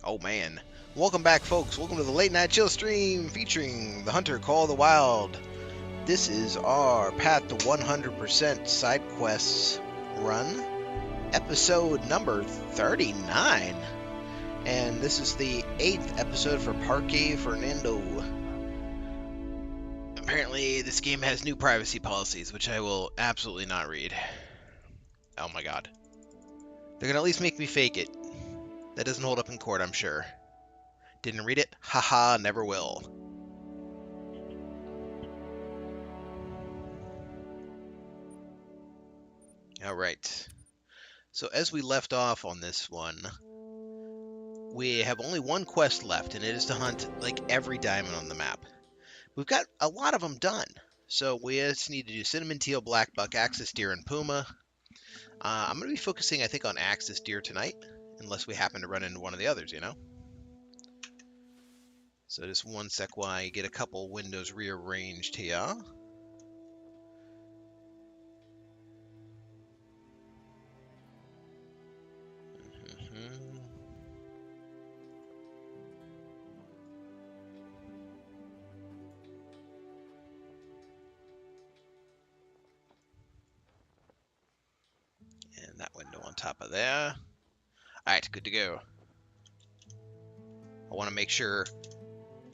Oh man. Welcome back, folks. Welcome to the Late Night Chill stream featuring the Hunter Call of the Wild. This is our Path to 100% Side Quests run, episode number 39. And this is the 8th episode for Parque, Fernando. Apparently, this game has new privacy policies, which I will absolutely not read. Oh my god. They're gonna at least make me fake it. That doesn't hold up in court, I'm sure. Didn't read it? Haha, never will. Alright. So as we left off on this one, we have only one quest left, and it is to hunt like every diamond on the map. We've got a lot of them done. So we just need to do cinnamon, teal, black buck, axis deer, and puma. I'm going to be focusing, I think, on axis deer tonight, unless we happen to run into one of the others, you know? So just one sec while I get a couple windows rearranged here. And that window on top of there. Alright, good to go. I want to make sure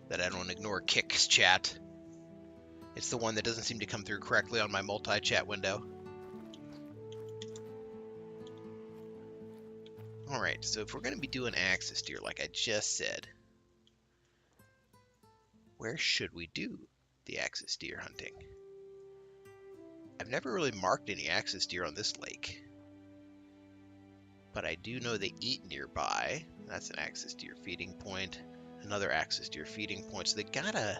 that I don't ignore Kick's chat. It's the one that doesn't seem to come through correctly on my multi-chat window. Alright, so if we're going to be doing axis deer like I just said, where should we do the axis deer hunting? I've never really marked any axis deer on this lake, but I do know they eat nearby. That's an axis deer feeding point, another axis deer feeding point, so they gotta...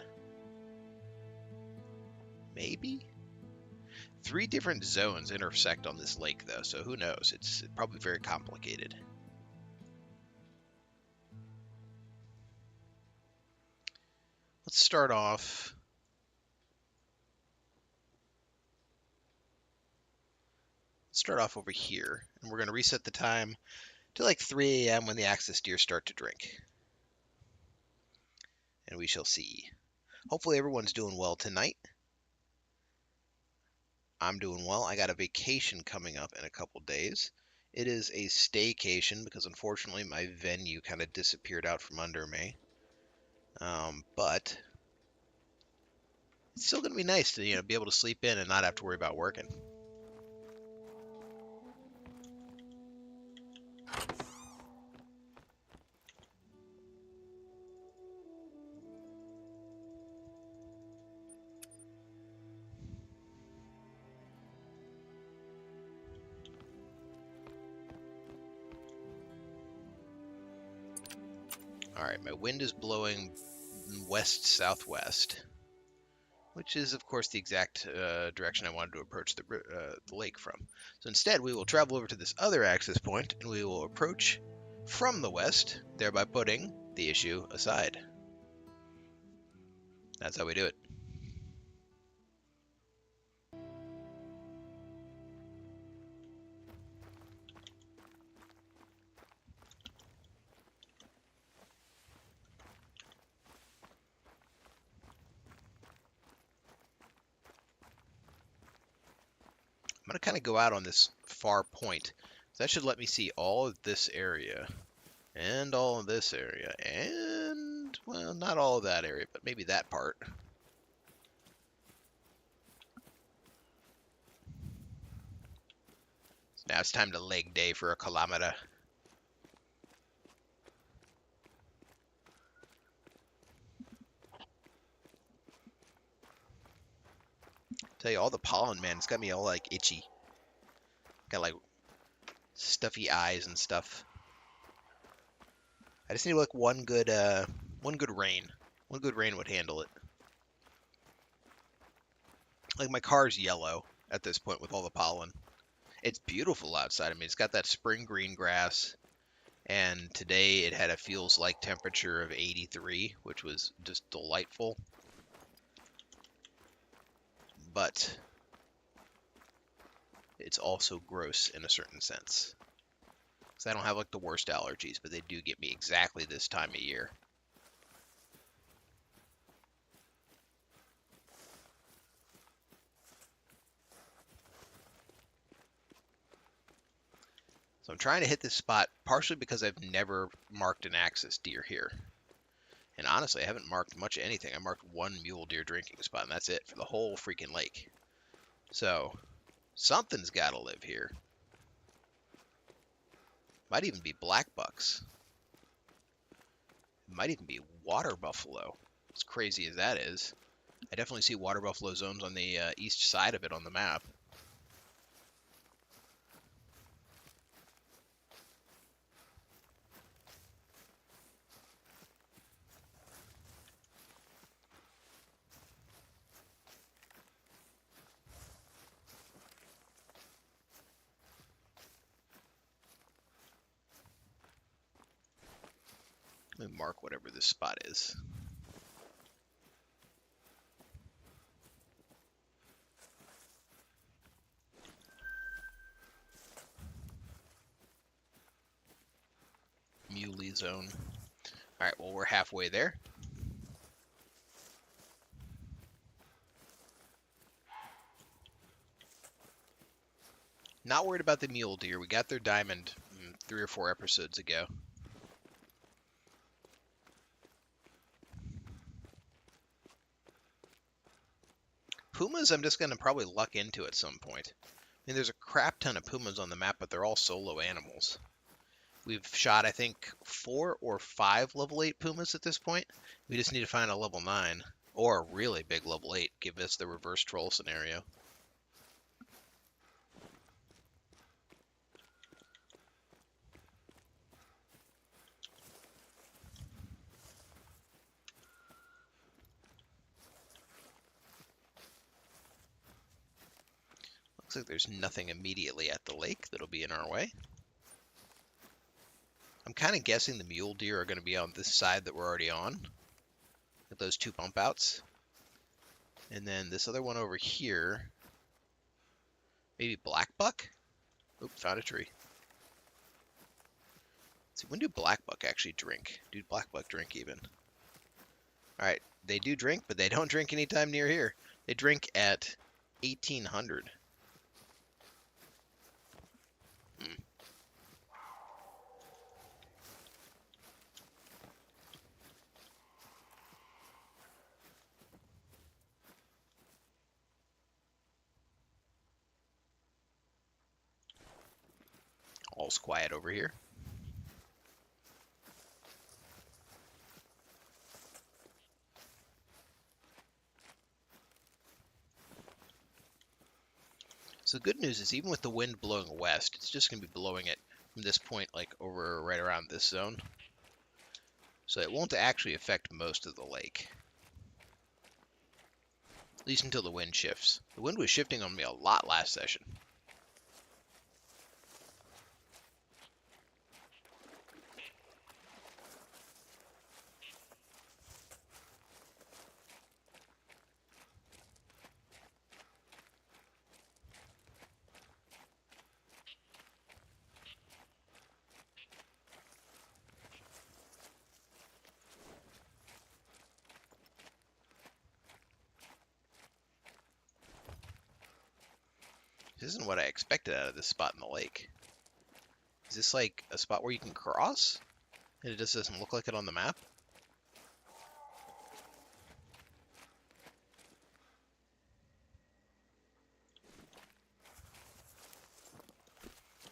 maybe? 3 different zones intersect on this lake though, so who knows? It's probably very complicated. Let's start off over here, and we're going to reset the time to like 3 a.m. when the axis deer start to drink. And we shall see. Hopefully everyone's doing well tonight. I'm doing well. I got a vacation coming up in a couple days. It is a staycation because unfortunately my venue kind of disappeared out from under me. But it's still going to be nice to, be able to sleep in and not have to worry about working. Alright, my wind is blowing west-southwest, which is, of course, the exact direction I wanted to approach the lake from. So instead, we will travel over to this other access point, and we will approach from the west, thereby putting the issue aside. That's how we do it. I'm going to kind of go out on this far point. So that should let me see all of this area, and all of this area, and, well, not all of that area, but maybe that part. So now it's time to leg day for a kilometer. Tell you, all the pollen, man, it's got me all like itchy. Got like stuffy eyes and stuff. I just need like one good rain. One good rain would handle it. Like my car's yellow at this point with all the pollen. It's beautiful outside. I mean, it's got that spring green grass. And today it had a feels like temperature of 83, which was just delightful. But it's also gross in a certain sense. Because I don't have like the worst allergies, but they do get me exactly this time of year. So I'm trying to hit this spot partially because I've never marked an axis deer here. And honestly, I haven't marked much of anything. I marked one mule deer drinking spot, and that's it for the whole freaking lake. So something's got to live here. Might even be black bucks. It might even be water buffalo. As crazy as that is. I definitely see water buffalo zones on the east side of it on the map. Let me mark whatever this spot is. Muley zone. Alright, well, we're halfway there. Not worried about the mule deer. We got their diamond 3 or 4 episodes ago. Pumas, I'm just going to probably luck into at some point. I mean, there's a crap ton of pumas on the map, but they're all solo animals. We've shot, I think, 4 or 5 level 8 pumas at this point. We just need to find a level 9 or a really big level 8. Give us the reverse troll scenario. Looks like there's nothing immediately at the lake that'll be in our way. I'm kind of guessing the mule deer are going to be on this side that we're already on. With those 2 bump outs. And then this other one over here. Maybe black buck? Oop, found a tree. Let's see, when do black buck actually drink? Do black buck drink even? Alright, they do drink, but they don't drink anytime near here. They drink at 1800. All's quiet over here. So the good news is even with the wind blowing west, it's just going to be blowing it from this point like over right around this zone. So it won't actually affect most of the lake. At least until the wind shifts. The wind was shifting on me a lot last session. This isn't what I expected out of this spot in the lake. Is this like a spot where you can cross? And it just doesn't look like it on the map?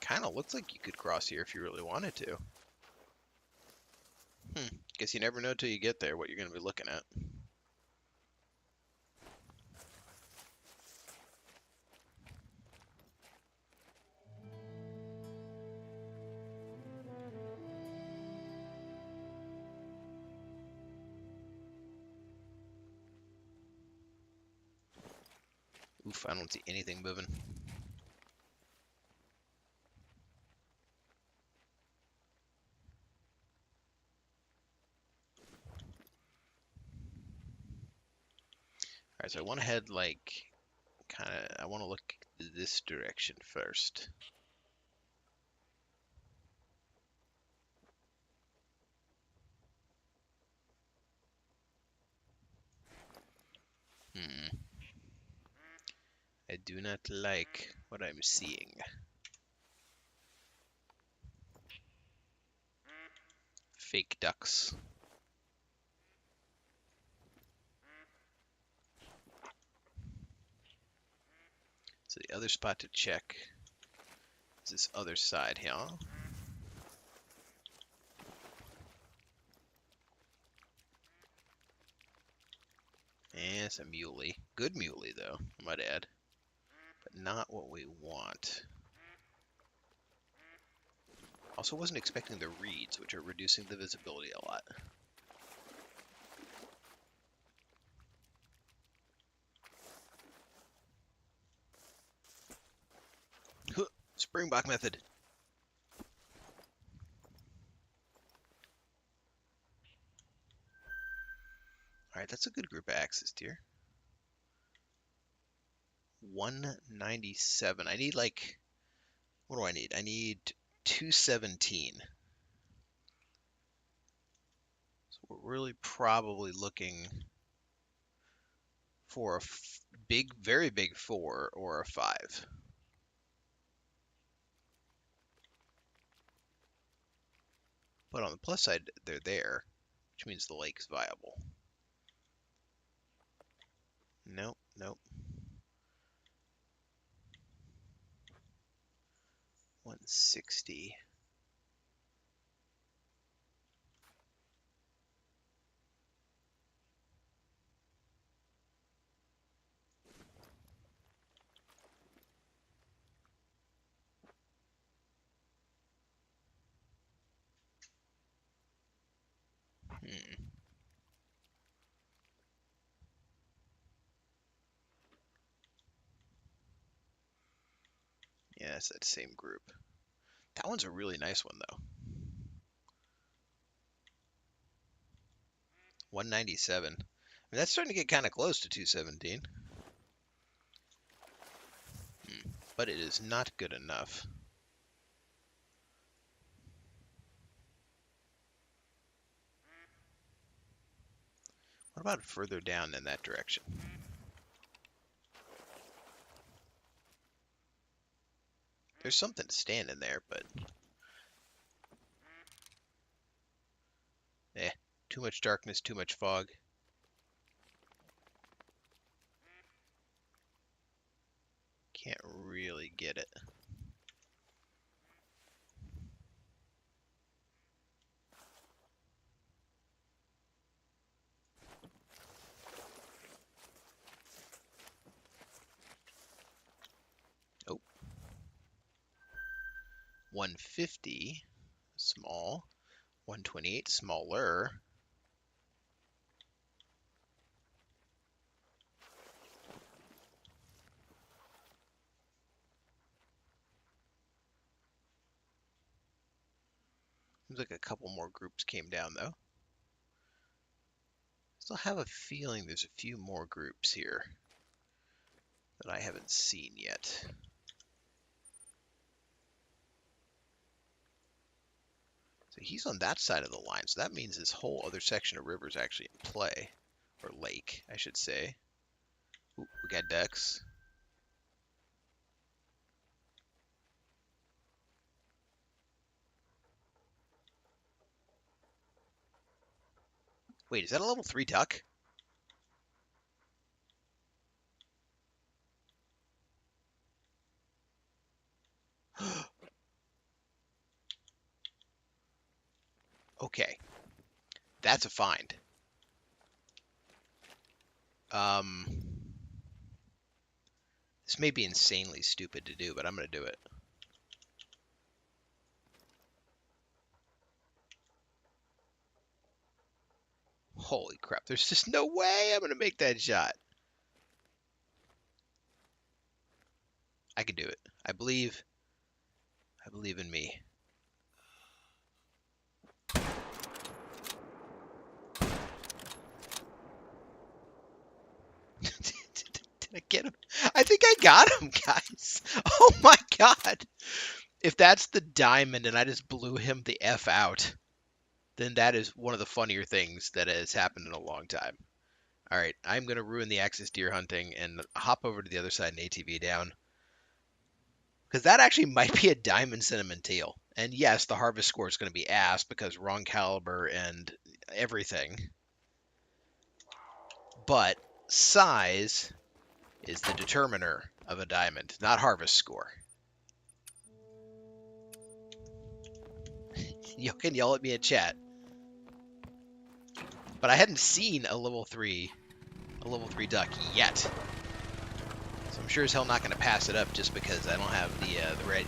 Kind of looks like you could cross here if you really wanted to. Guess you never know till you get there what you're going to be looking at. Oof, I don't see anything moving. Alright, so I want to head like, I want to look this direction first. Hmm. I do not like what I'm seeing. Fake ducks. So the other spot to check is this other side here. And it's a muley. Good muley, though, I might add. But not what we want. Also wasn't expecting the reeds, which are reducing the visibility a lot. Springbok method. Alright, that's a good group of axes, dear. 197. I need like, what do I need? I need 217. So we're really probably looking for a big, very big 4 or a 5. But on the plus side, they're there, which means the lake's viable. Nope, nope. 160. Yeah, it's that same group. That one's a really nice one, though. 197. I mean, that's starting to get kind of close to 217. But it is not good enough. What about further down in that direction? There's something standing there, but... too much darkness, too much fog. Can't really get it. Oh. 150, small. 128, smaller. Seems like a couple more groups came down, though. Still have a feeling there's a few more groups here that I haven't seen yet. So he's on that side of the line, so that means this whole other section of river is actually in play. Or lake, I should say. Ooh, we got ducks. Wait, is that a level 3 duck? Okay. That's a find. This may be insanely stupid to do, but I'm going to do it. Holy crap, there's just no way I'm going to make that shot. I can do it. I believe in me. Did I get him? I think I got him, guys. Oh my god. If that's the diamond and I just blew him the F out, then that is one of the funnier things that has happened in a long time. All right, I'm going to ruin the axis deer hunting and hop over to the other side and ATV down. Because that actually might be a diamond cinnamon teal. And yes, the harvest score is going to be ass because wrong caliber and everything. But size is the determiner of a diamond, not harvest score. You can yell at me in chat. But I hadn't seen a level 3 duck yet. So I'm sure as hell not going to pass it up just because I don't have the right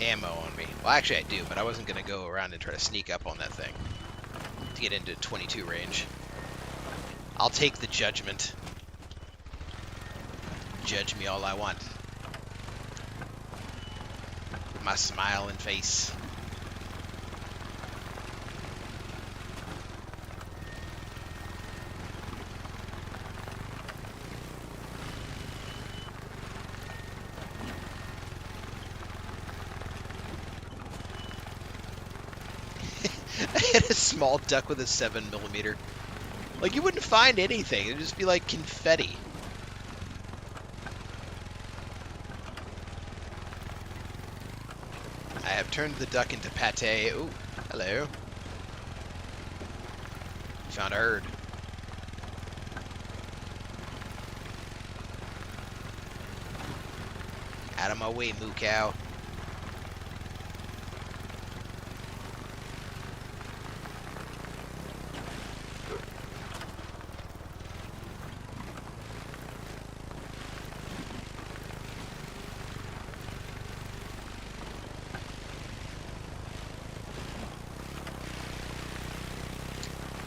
ammo on me. Well, actually I do, but I wasn't going to go around and try to sneak up on that thing to get into 22 range. I'll take the judgment. Judge me all I want. With my smiling face. I hit a small duck with a 7mm. Like, you wouldn't find anything. It'd just be like confetti. I have turned the duck into pate. Ooh, hello. Found a herd. Out of my way, moo cow.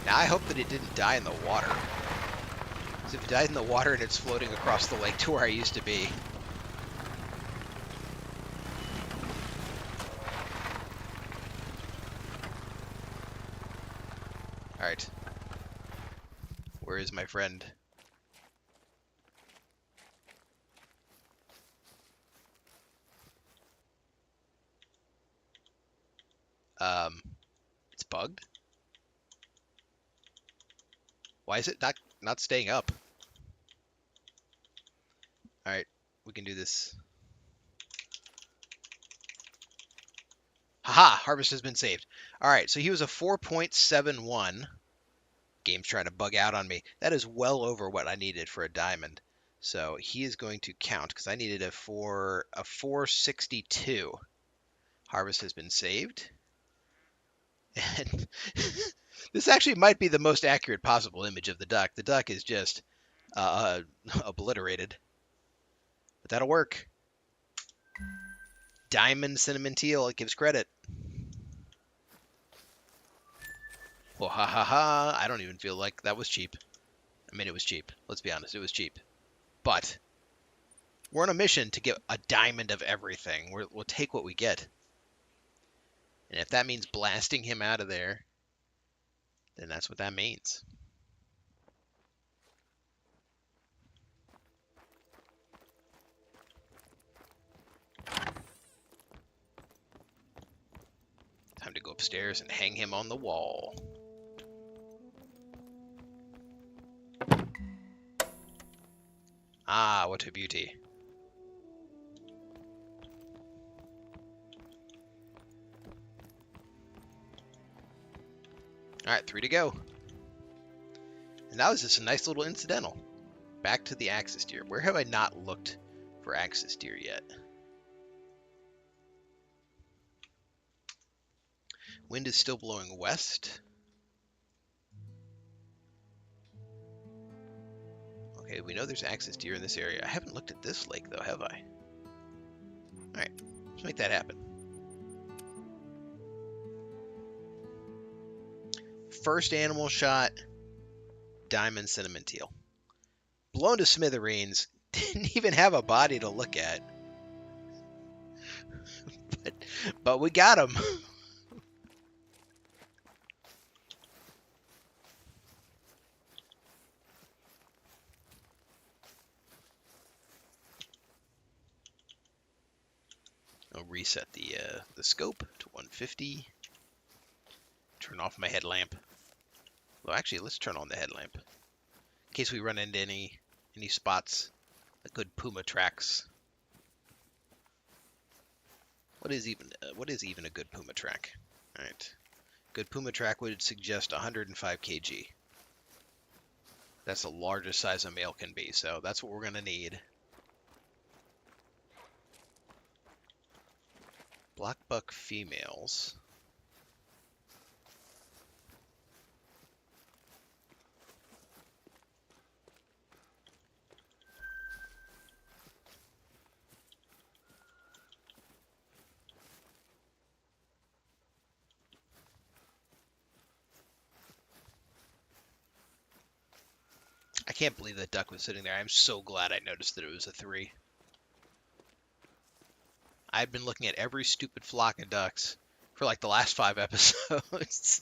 Now I hope that it didn't die in the water. Because if it died in the water and it's floating across the lake to where I used to be. Alright. Where is my friend? It's bugged? Why is it not staying up? Alright, we can do this. Haha, harvest has been saved. Alright, so he was a 4.71. Game's trying to bug out on me. That is well over what I needed for a diamond. So he is going to count because I needed a 462. Harvest has been saved. And this actually might be the most accurate possible image of the duck. The duck is just obliterated. But that'll work. Diamond cinnamon teal, it gives credit. Well, ha ha ha, I don't even feel like that was cheap. I mean, it was cheap. Let's be honest, it was cheap. But we're on a mission to get a diamond of everything. We'll take what we get. And if that means blasting him out of there, then that's what that means. Time to go upstairs and hang him on the wall. Ah, what a beauty. Alright, 3 to go. And that was just a nice little incidental. Back to the axis deer. Where have I not looked for axis deer yet? Wind is still blowing west. Okay, we know there's axis deer in this area. I haven't looked at this lake though, have I? Alright, let's make that happen. First animal shot, diamond cinnamon teal. Blown to smithereens, didn't even have a body to look at. but we got him. I'll reset the scope to 150. Turn off my headlamp. Well, actually, let's turn on the headlamp. in case we run into any spots, good puma tracks. What is even a good puma track? All right, good puma track would suggest 105 kg. That's the largest size a male can be, so that's what we're gonna need. Black buck females. I can't believe that duck was sitting there. I'm so glad I noticed that it was a 3. I've been looking at every stupid flock of ducks for like the last 5 episodes.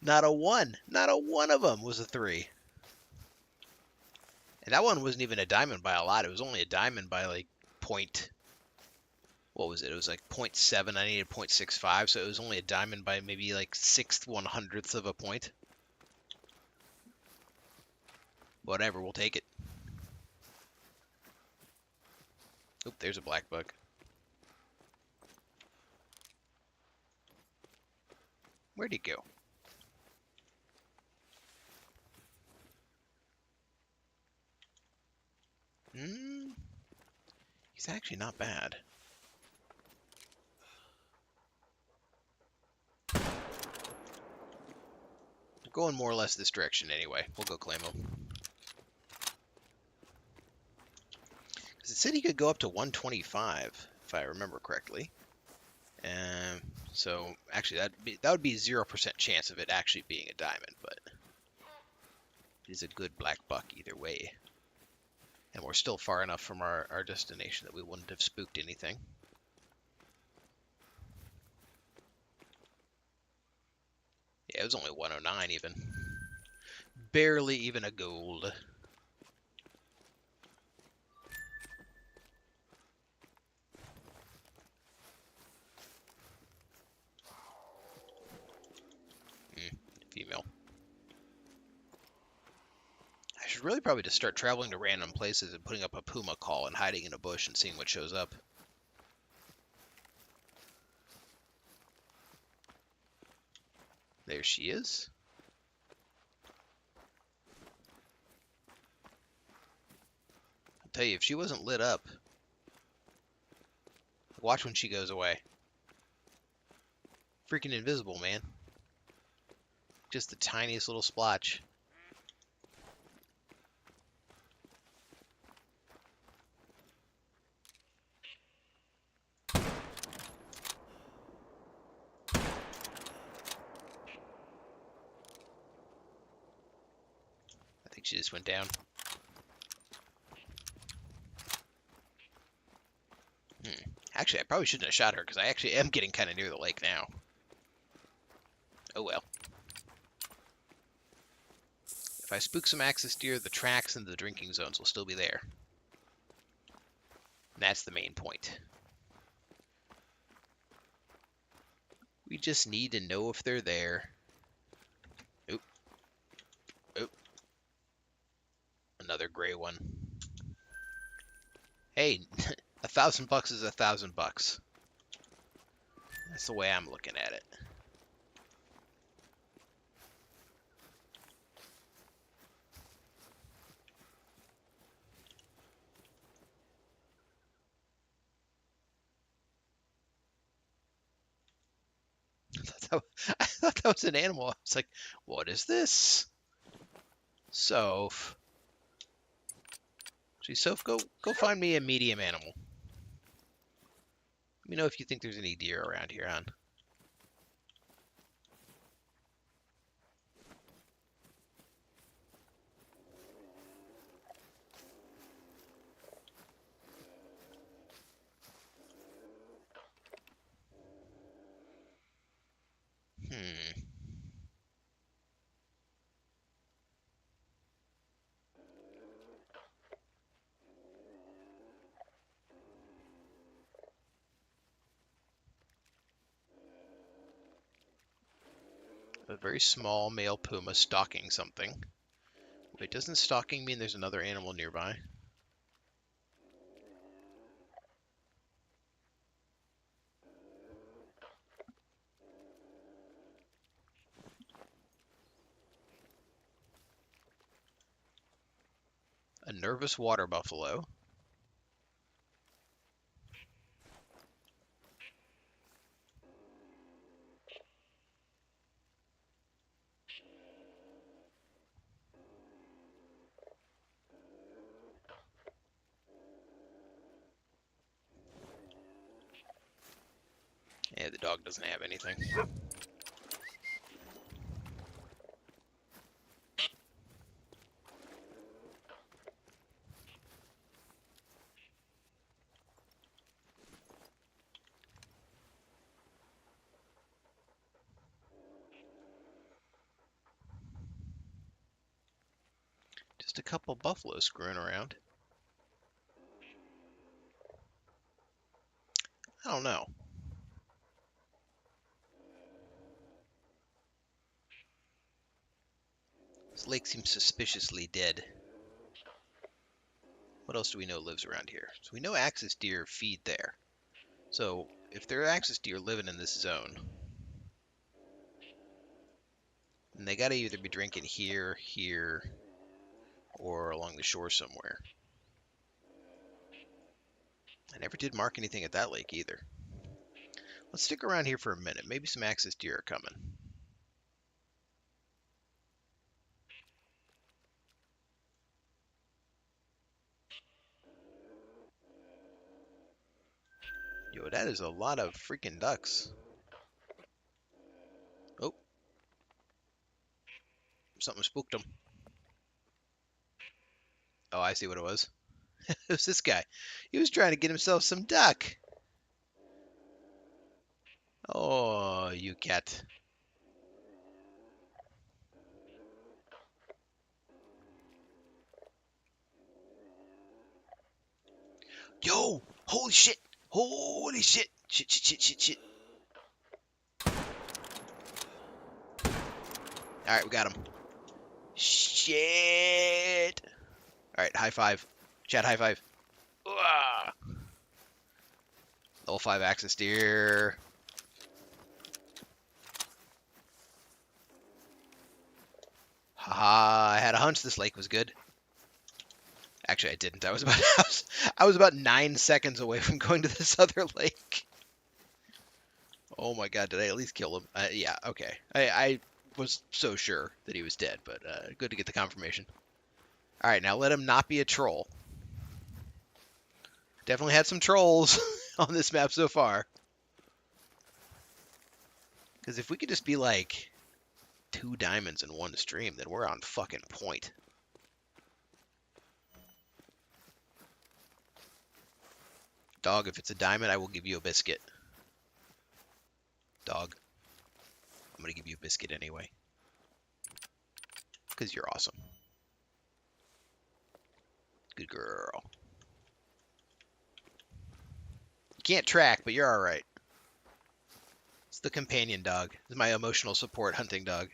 Not a one of them was a 3. And that one wasn't even a diamond by a lot. It was only a diamond by like what was it? It was like 0.7. I needed 0.65, so it was only a diamond by maybe like 1/6 of a point. Whatever, we'll take it. Oop, there's a black buck. Where'd he go? He's actually not bad. We're going more or less this direction anyway. We'll go claim him. Because it said he could go up to 125, if I remember correctly. So actually that would be 0% chance of it actually being a diamond, but he's a good black buck either way. And we're still far enough from our destination that we wouldn't have spooked anything. Yeah, it was only 109 even. Barely even a gold. Female. I should really probably just start traveling to random places and putting up a puma call and hiding in a bush and seeing what shows up. There she is. I'll tell you, if she wasn't lit up, watch when she goes away. Freaking invisible, man. Just the tiniest little splotch. I think she just went down. Actually, I probably shouldn't have shot her because I actually am getting kind of near the lake now. Oh well. If I spook some axis deer, the tracks and the drinking zones will still be there. And that's the main point. We just need to know if they're there. Oop. Oop. Another gray one. Hey, $1,000 is $1,000. That's the way I'm looking at it. I thought that was an animal. I was like, what is this? Soph. Gee, Soph, go find me a medium animal. Let me know if you think there's any deer around here, hon. A very small male puma stalking something. Wait, doesn't stalking mean there's another animal nearby? A nervous water buffalo. Yeah, the dog doesn't have anything. Just a couple buffaloes screwing around. I don't know. This lake seems suspiciously dead. What else do we know lives around here? So we know axis deer feed there. So if there are axis deer living in this zone, then they gotta either be drinking here, here, or along the shore somewhere. I never did mark anything at that lake either. Let's stick around here for a minute. Maybe some axis deer are coming. Yo, that is a lot of freaking ducks. Oh, something spooked them. Oh, I see what it was. It was this guy. He was trying to get himself some duck. Oh, you cat. Yo, holy shit. Holy shit. Shit, shit, shit, shit, shit. All right, we got him. Shit. All right, high five. Chat, high five. Level 5 axis deer. Haha, I had a hunch this lake was good. Actually, I didn't. I was about 9 seconds away from going to this other lake. Oh my god, did I at least kill him? Yeah, okay. I was so sure that he was dead, but good to get the confirmation. Alright, now let him not be a troll. Definitely had some trolls on this map so far. Because if we could just be like 2 diamonds in one stream, then we're on fucking point. Dog, if it's a diamond, I will give you a biscuit. Dog, I'm gonna give you a biscuit anyway. Because you're awesome. Good girl. You can't track, but you're alright. It's the companion dog. It's my emotional support hunting dog.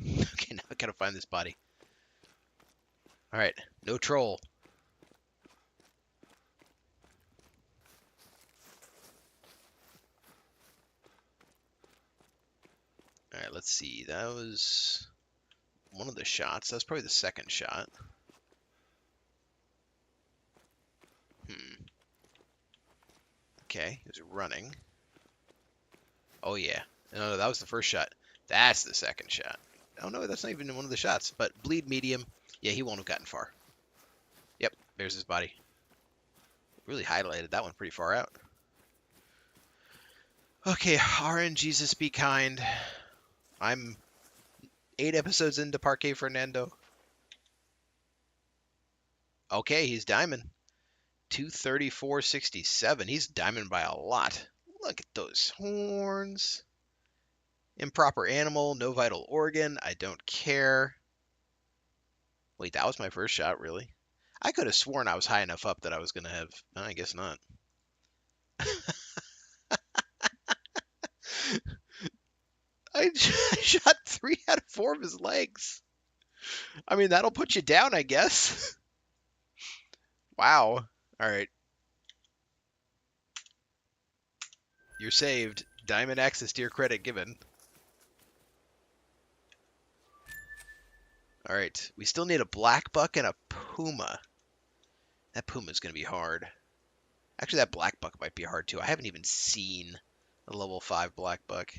Okay, now I gotta find this body. Alright, no troll. Alright, let's see. That was one of the shots. That's probably the second shot. Okay, he was running. Oh yeah. No, that was the first shot. That's the second shot. Oh no, that's not even one of the shots. But bleed medium. Yeah, he won't have gotten far. Yep, there's his body. Really highlighted that one pretty far out. Okay, RNGesus be kind. I'm 8 episodes into Parque Fernando. Okay, he's diamond. 234.67. He's diamond by a lot. Look at those horns. Improper animal, no vital organ. I don't care. Wait, that was my first shot, really? I could have sworn I was high enough up that I was going to have... No, I guess not. I shot 3 out of 4 of his legs. I mean, that'll put you down, I guess. Wow. All right. You're saved. Diamond access to your credit given. All right. We still need a black buck and a puma. That puma's going to be hard. Actually, that black buck might be hard too. I haven't even seen a level 5 black buck.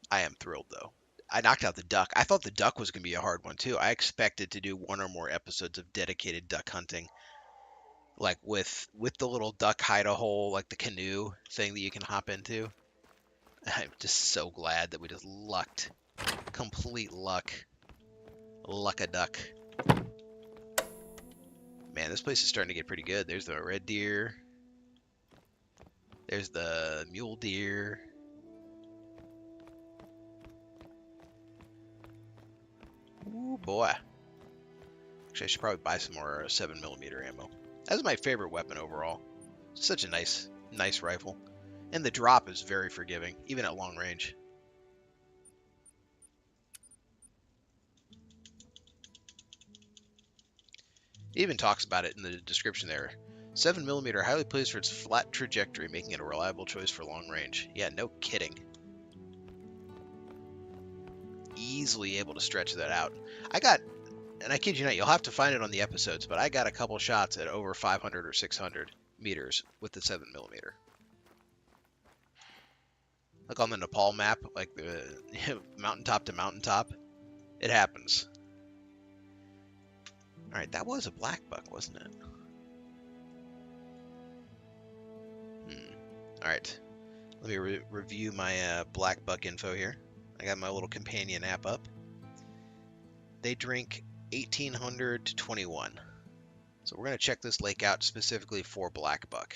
I am thrilled though. I knocked out the duck. I thought the duck was going to be a hard one too. I expected to do 1 or more episodes of dedicated duck hunting, like with the little duck hide a hole, like the canoe thing that you can hop into. I'm just so glad that we just lucked. Complete luck. Luck a duck. Man, this place is starting to get pretty good. There's the red deer. There's the mule deer. Ooh, boy. Actually, I should probably buy some more 7mm ammo. That's my favorite weapon overall. It's such a nice rifle. And the drop is very forgiving, even at long range. It even talks about it in the description there. 7mm highly praised for its flat trajectory, making it a reliable choice for long range. Yeah, no kidding. Easily able to stretch that out. And I kid you not, you'll have to find it on the episodes, but I got a couple shots at over 500 or 600 meters with the 7mm. Like on the Nepal map, like the mountaintop to mountaintop, it happens. All right, that was a black buck, wasn't it? All right, let me review my black buck info here. I got my little companion app up. They drink 1800 to 21. So we're going to check this lake out specifically for black buck.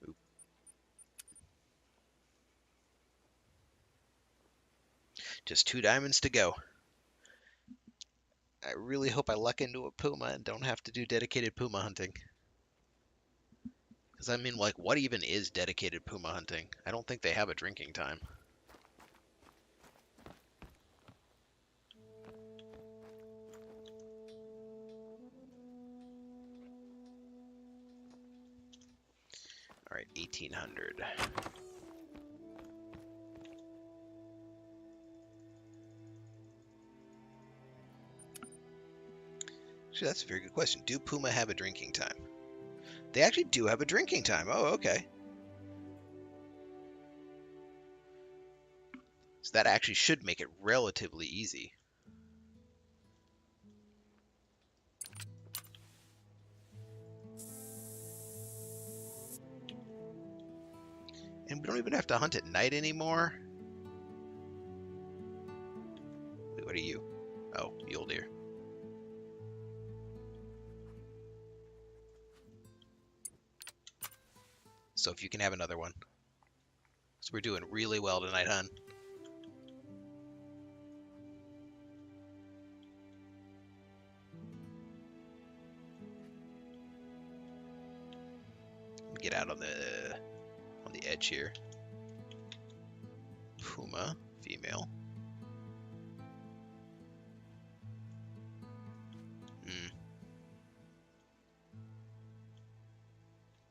Oop. Just 2 diamonds to go. I really hope I luck into a puma and don't have to do dedicated puma hunting. Because I mean, like, what even is dedicated puma hunting? I don't think they have a drinking time. All right, 1800. Actually, that's a very good question. Do puma have a drinking time? They actually do have a drinking time. Oh, okay. So that actually should make it relatively easy. And we don't even have to hunt at night anymore. Wait, what are you? Oh, mule deer. So if you can have another one. So we're doing really well tonight, hon. Get out on the edge here. Puma, female.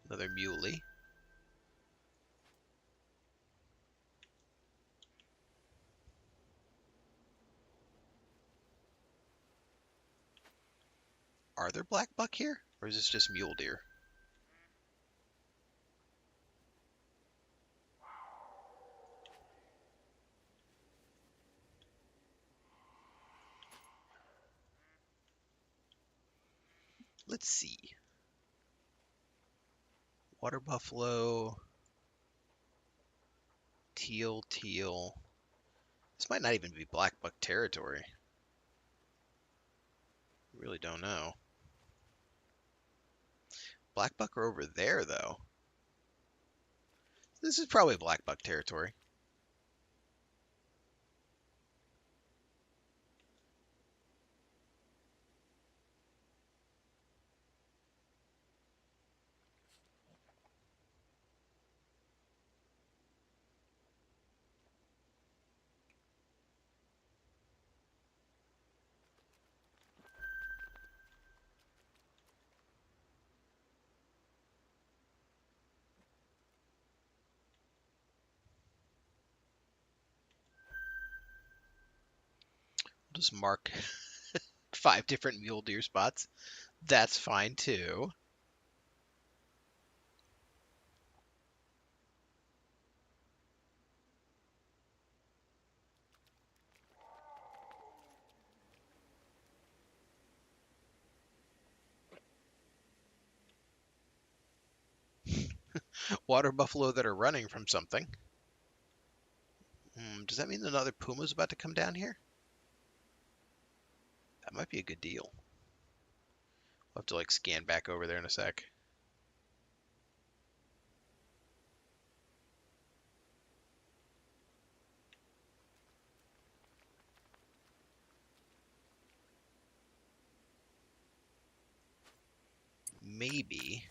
Another muley. Are there black buck here? Or is this just mule deer? Let's see. Water buffalo. Teal. This might not even be black buck territory. Really don't know. Black buck are over there, though. This is probably black buck territory. just mark 5 different mule deer spots. That's fine too. Water buffalo that are running from something. Does that mean another puma's about to come down here? That might be a good deal. We'll have to like scan back over there in a sec. Maybe.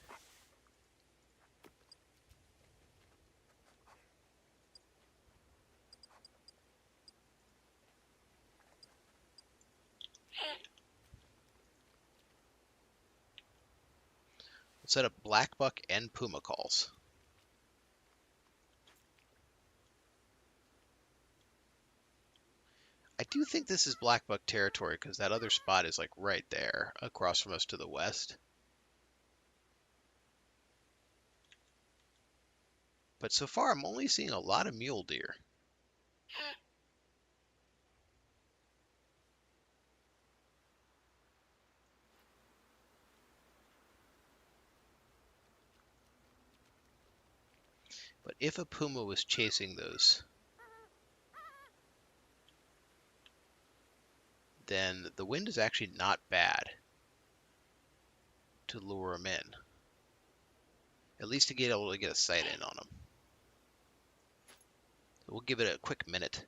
We'll set up black buck and puma calls. I do think this is black buck territory because that other spot is like right there across from us to the west. But so far I'm only seeing a lot of mule deer. But if a puma was chasing those, then the wind is actually not bad to lure them in. At least to get able to get a sight in on them. So we'll give it a quick minute.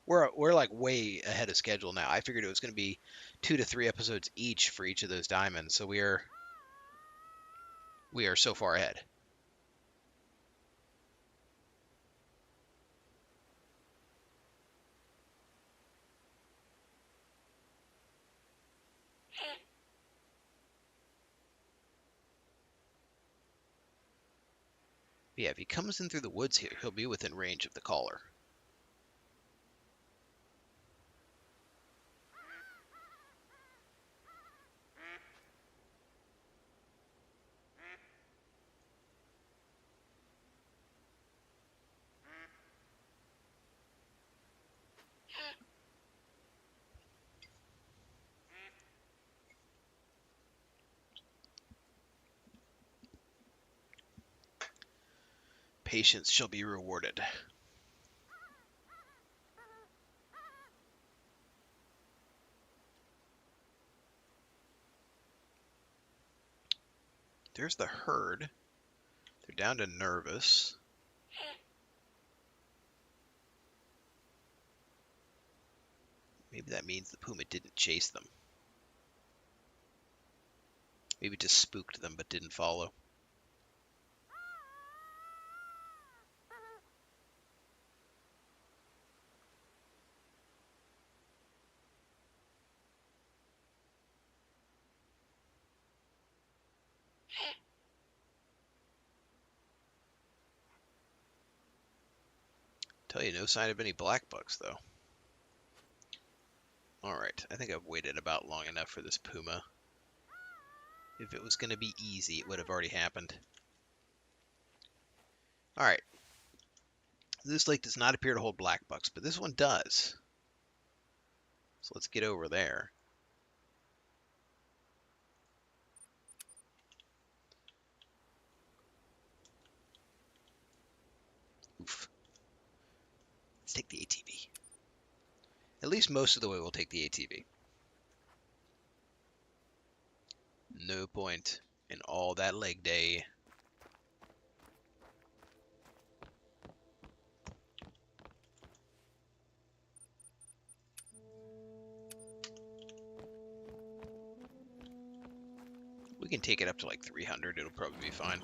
We're like way ahead of schedule now. I figured it was going to be 2 to 3 episodes each for each of those diamonds, so we are so far ahead. But yeah, if he comes in through the woods here, he'll be within range of the caller. Patience shall be rewarded. There's the herd. They're down to nervous. Maybe that means the puma didn't chase them. Maybe it just spooked them but didn't follow. Tell you, no sign of any black bucks though. Alright, I think I've waited about long enough for this puma. If it was going to be easy, it would have already happened. Alright. This lake does not appear to hold black bucks, but this one does. So let's get over there. Oof. Let's take the ATV. At least most of the way we'll take the ATV. No point in all that leg day. We can take it up to like 300. It'll probably be fine.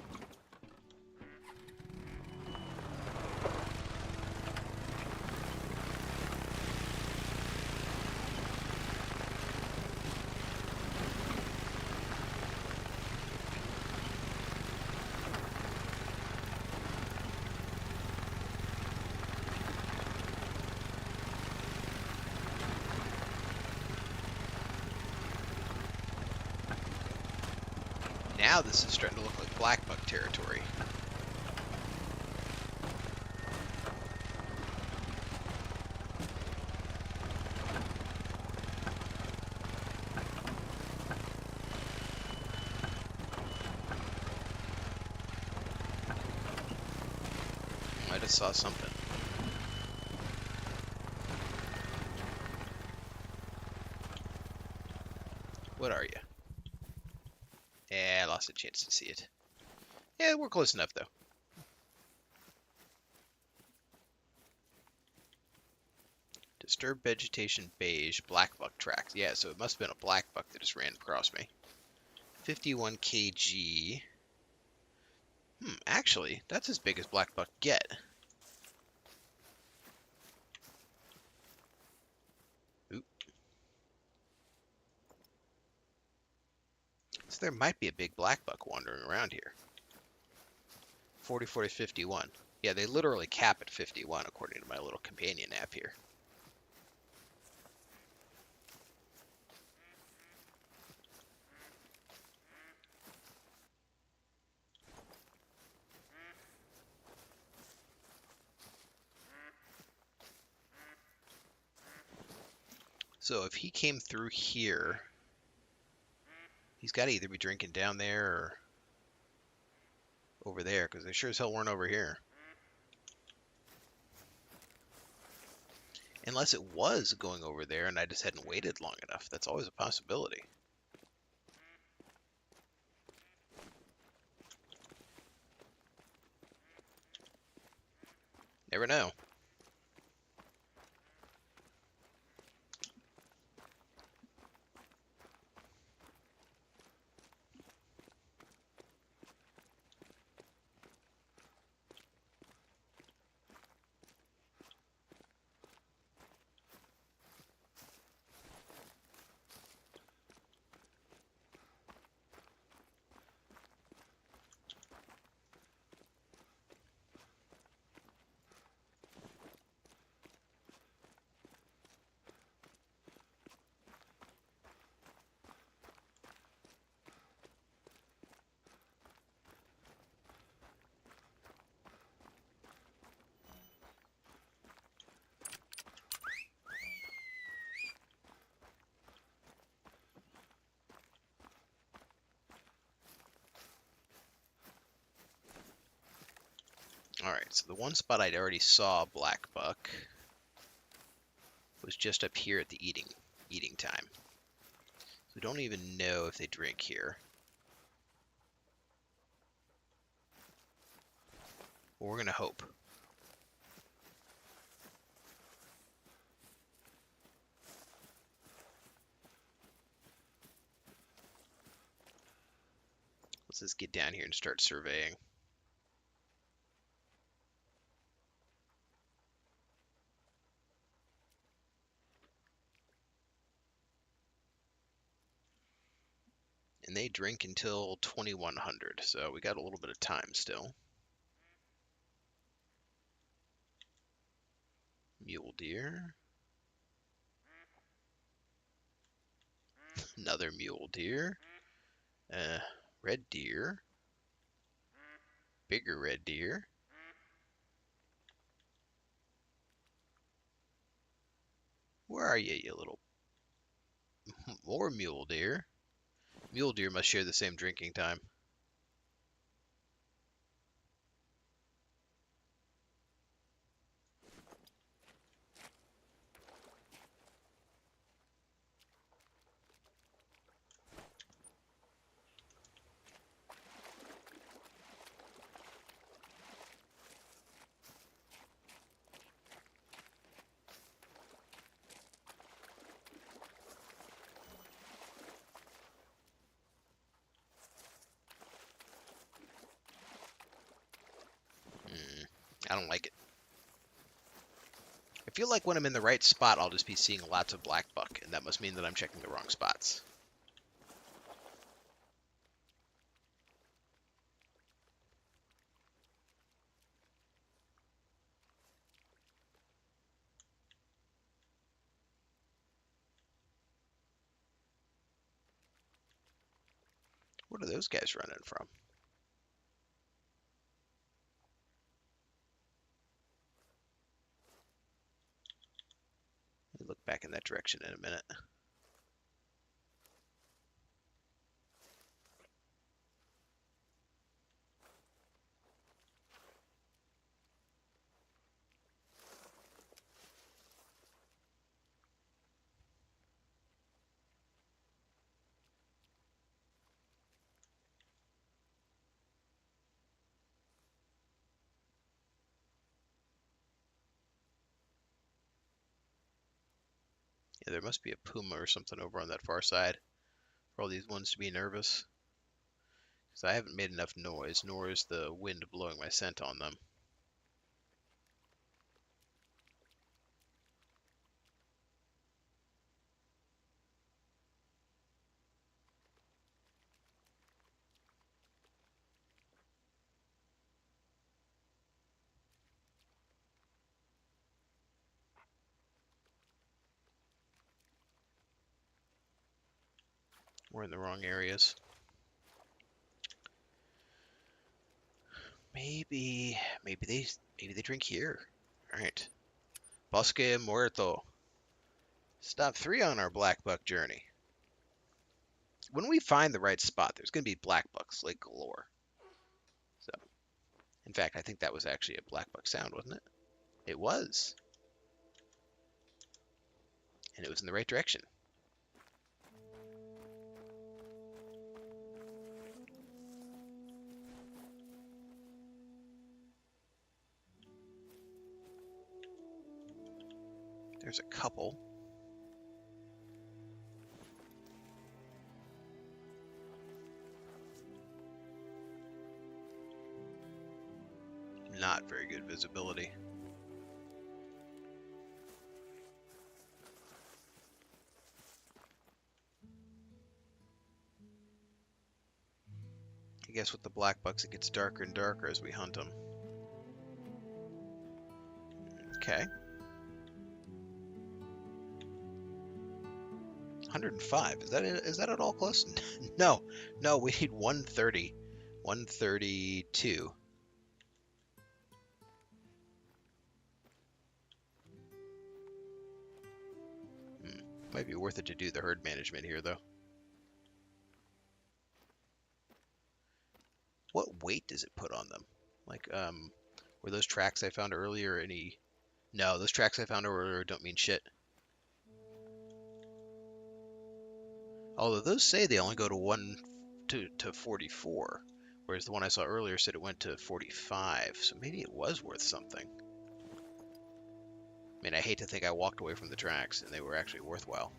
Now this is starting to look like black buck territory. I just saw something. What are you? Yeah, I lost a chance to see it. Yeah, we're close enough, though. Disturbed vegetation beige, black buck tracks. Yeah, so it must have been a black buck that just ran across me. 51 kg. Actually, that's as big as black buck get. Oop. So there might be a big black buck wandering around here. 44 to 51. Yeah, they literally cap at 51 according to my little companion app here. So if he came through here, he's got to either be drinking down there or over there, because they sure as hell weren't over here. Unless it was going over there and I just hadn't waited long enough. That's always a possibility. Never know. Alright, so the one spot I'd already saw black buck was just up here at the eating time. We don't even know if they drink here. Well, we're gonna hope. Let's just get down here and start surveying. And they drink until 2100, so we got a little bit of time still. Mule deer. Another mule deer. Red deer. Bigger red deer. Where are you, you little... More mule deer. Mule deer must share the same drinking time. I don't like it. I feel like when I'm in the right spot, I'll just be seeing lots of black buck, and that must mean that I'm checking the wrong spots. What are those guys running from? Let me look back in that direction in a minute. Yeah, there must be a puma or something over on that far side for all these ones to be nervous. Because I haven't made enough noise, nor is the wind blowing my scent on them. We're in the wrong areas. Maybe they drink here. All right. Bosque Muerto. Stop 3 on our black buck journey. When we find the right spot, there's going to be black bucks like galore. So, in fact, I think that was actually a black buck sound, wasn't it? It was. And it was in the right direction. There's a couple. Not very good visibility. I guess with the black bucks, it gets darker and darker as we hunt them. Okay. 105. Is that at all close? No. No, we need 130. 132. Might be worth it to do the herd management here, though. What weight does it put on them? Like, were those tracks I found earlier any... No, those tracks I found earlier don't mean shit. Although those say they only go to 44, whereas the one I saw earlier said it went to 45, so maybe it was worth something. I mean, I hate to think I walked away from the tracks and they were actually worthwhile.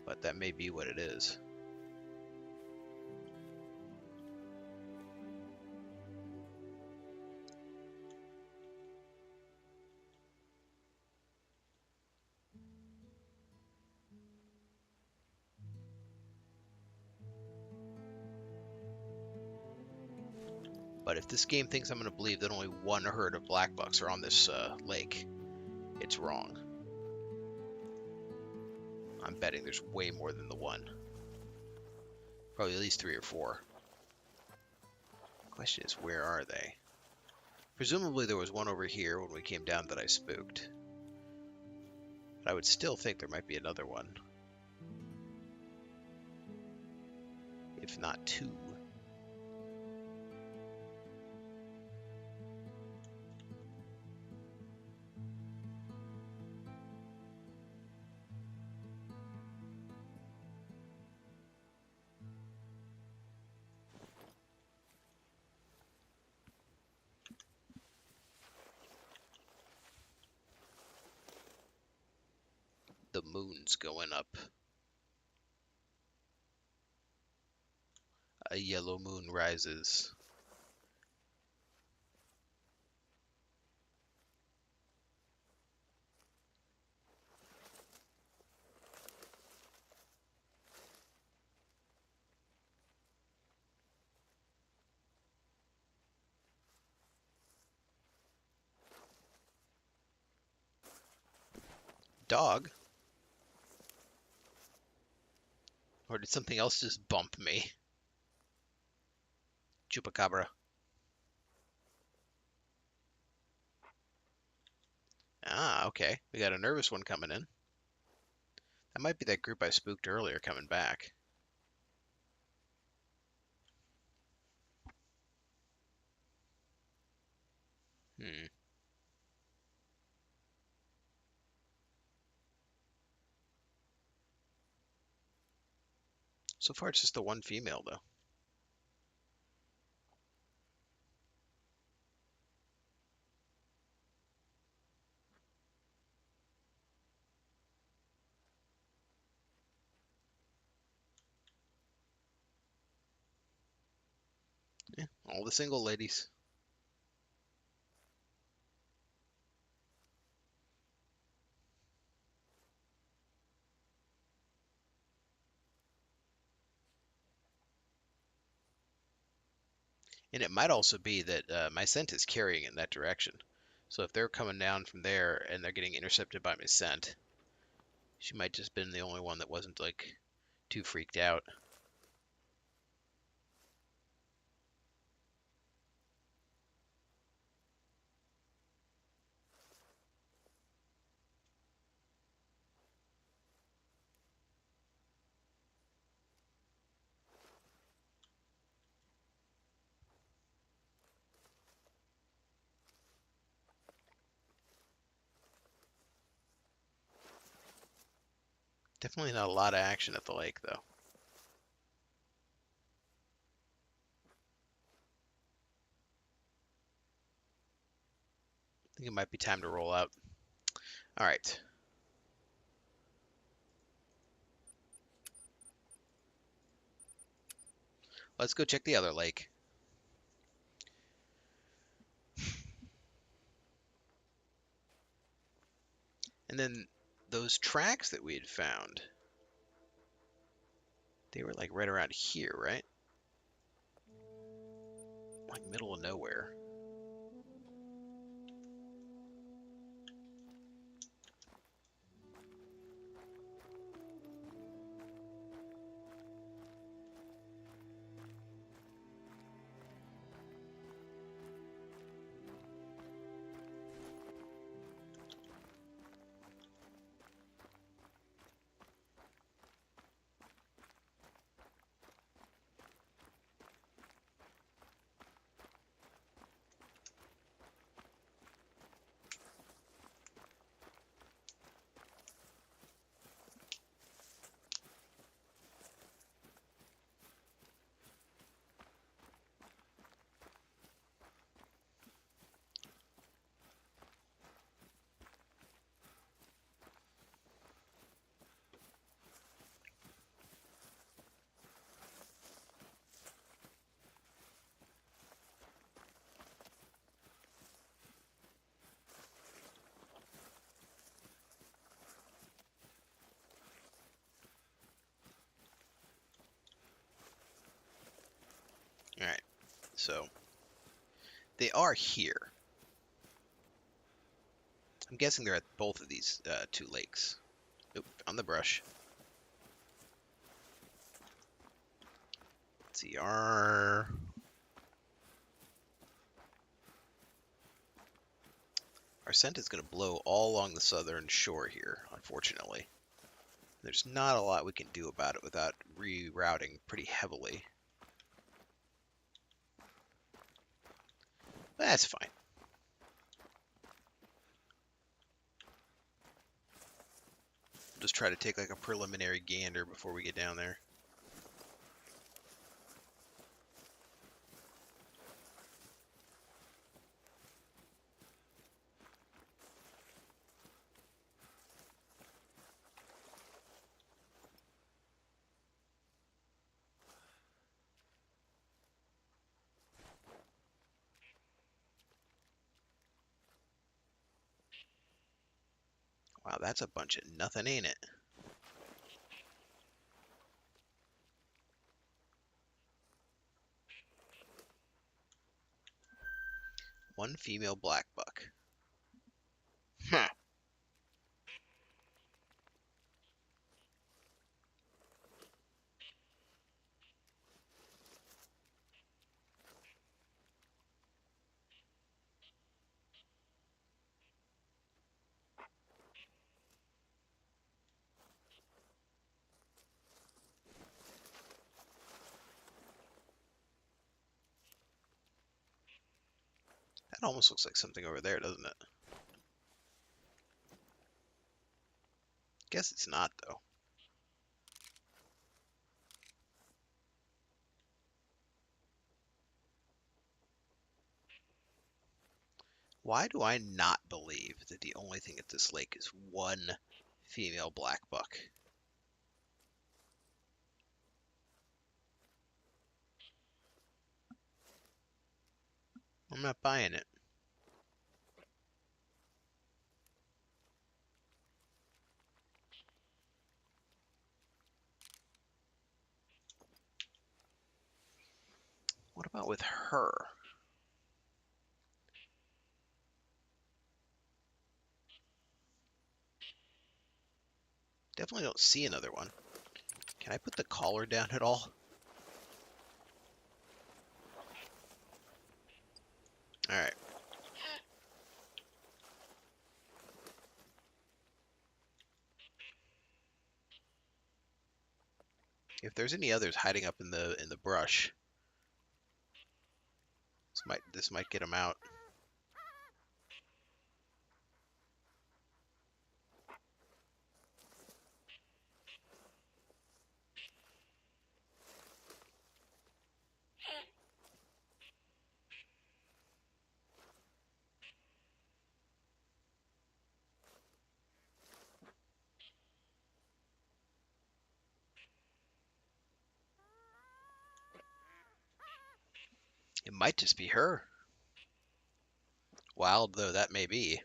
But that may be what it is. But if this game thinks I'm going to believe that only one herd of black bucks are on this lake, it's wrong. I'm betting there's way more than the one. Probably at least 3 or 4. The question is, where are they? Presumably there was one over here when we came down that I spooked. But I would still think there might be another one. If not 2. The moon's going up. A yellow moon rises. Dog? Or did something else just bump me? Chupacabra. Ah, okay. We got a nervous one coming in. That might be that group I spooked earlier coming back. Hmm. So far, it's just the one female, though. Yeah, all the single ladies. And it might also be that my scent is carrying in that direction. So if they're coming down from there and they're getting intercepted by my scent, she might just been the only one that wasn't like too freaked out. Definitely not a lot of action at the lake, though. I think it might be time to roll out. All right. Let's go check the other lake. And then those tracks that we had found, they were like right around here, right? Like middle of nowhere. All right. So they are here. I'm guessing they're at both of these two lakes. Oop, on the brush. Let's see, our scent is going to blow all along the southern shore here, unfortunately. There's not a lot we can do about it without rerouting pretty heavily. That's fine. We'll just try to take like a preliminary gander before we get down there. Wow, that's a bunch of nothing, ain't it? One female black buck. Huh. That almost looks like something over there, doesn't it? Guess it's not, though. Why do I not believe that the only thing at this lake is one female black buck? I'm not buying it. What about with her? Definitely don't see another one. Can I put the collar down at all? Alright. If there's any others hiding up in the brush, this might get them out. It might just be her. Wild though that may be.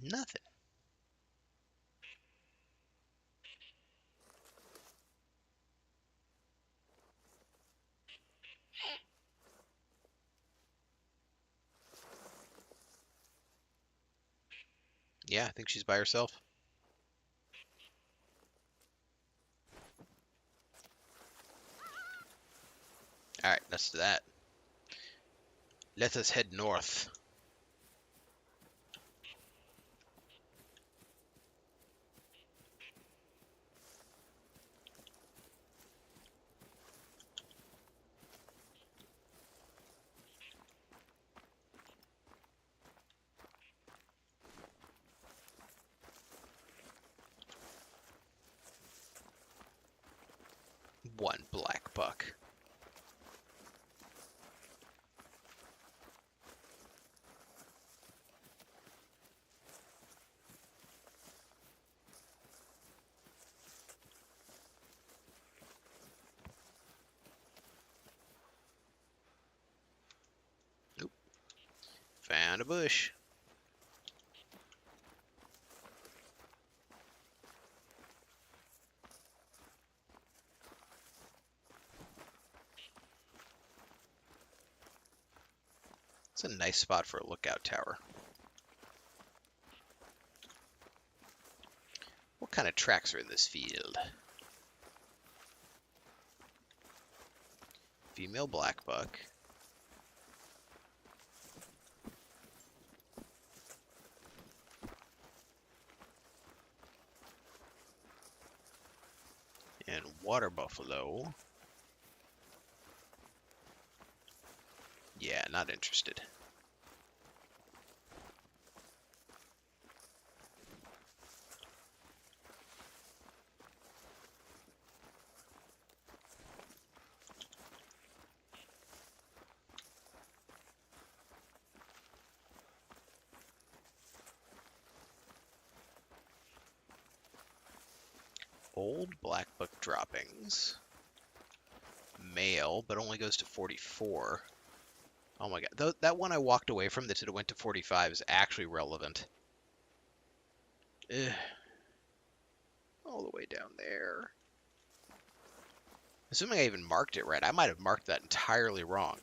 Nothing. Yeah, I think she's by herself. Alright, that's that. Let us head north. One black buck. Nope. Found a bush. It's a nice spot for a lookout tower. What kind of tracks are in this field? Female black buck. And water buffalo. Yeah, not interested. Old black buck droppings. Male, but only goes to 44. Oh my god. That one I walked away from that said it went to 45 is actually relevant. Ugh. All the way down there. Assuming I even marked it right. I might have marked that entirely wrong.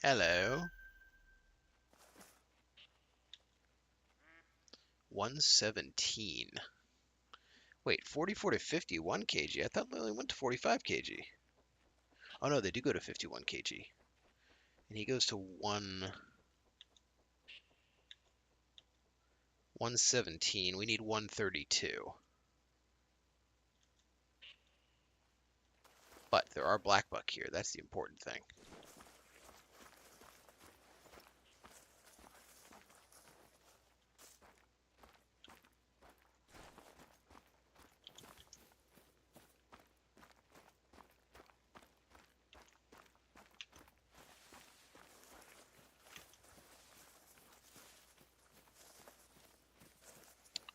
Hello. 117. Wait, 44 to 51 kg? I thought they only went to 45 kg. Oh no, they do go to 51 kg. And he goes to 117. We need 132. But there are black buck here. That's the important thing.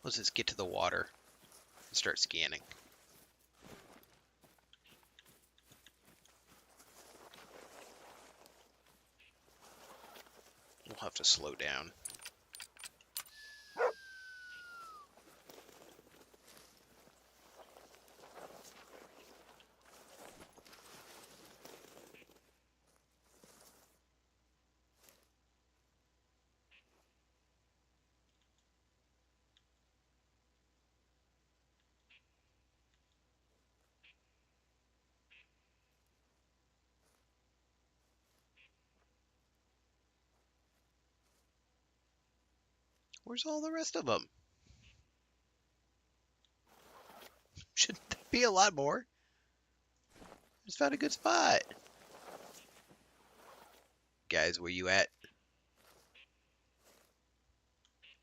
Let's just get to the water and start scanning. We'll have to slow down. Where's all the rest of them? Shouldn't there be a lot more? Just found a good spot. Guys, where you at?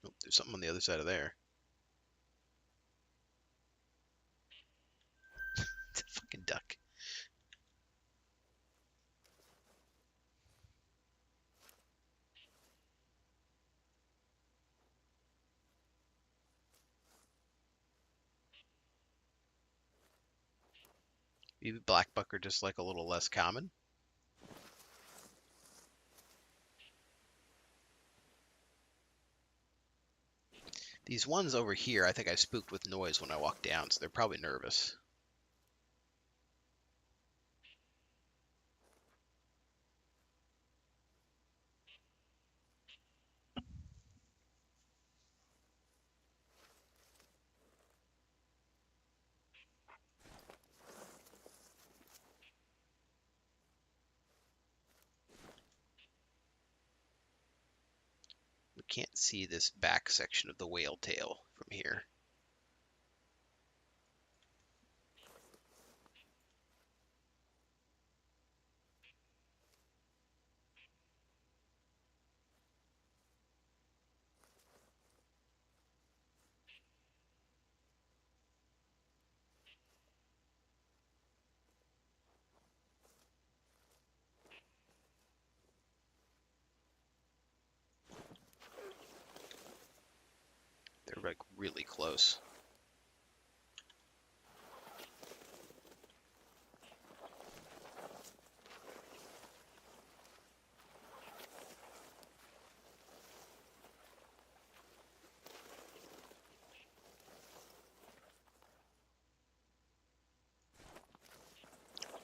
Oh, there's something on the other side of there. It's a fucking duck. Maybe black buck are just like a little less common. These ones over here, I think I spooked with noise when I walked down, so they're probably nervous. We can't see this back section of the whale tail from here. They're like really close.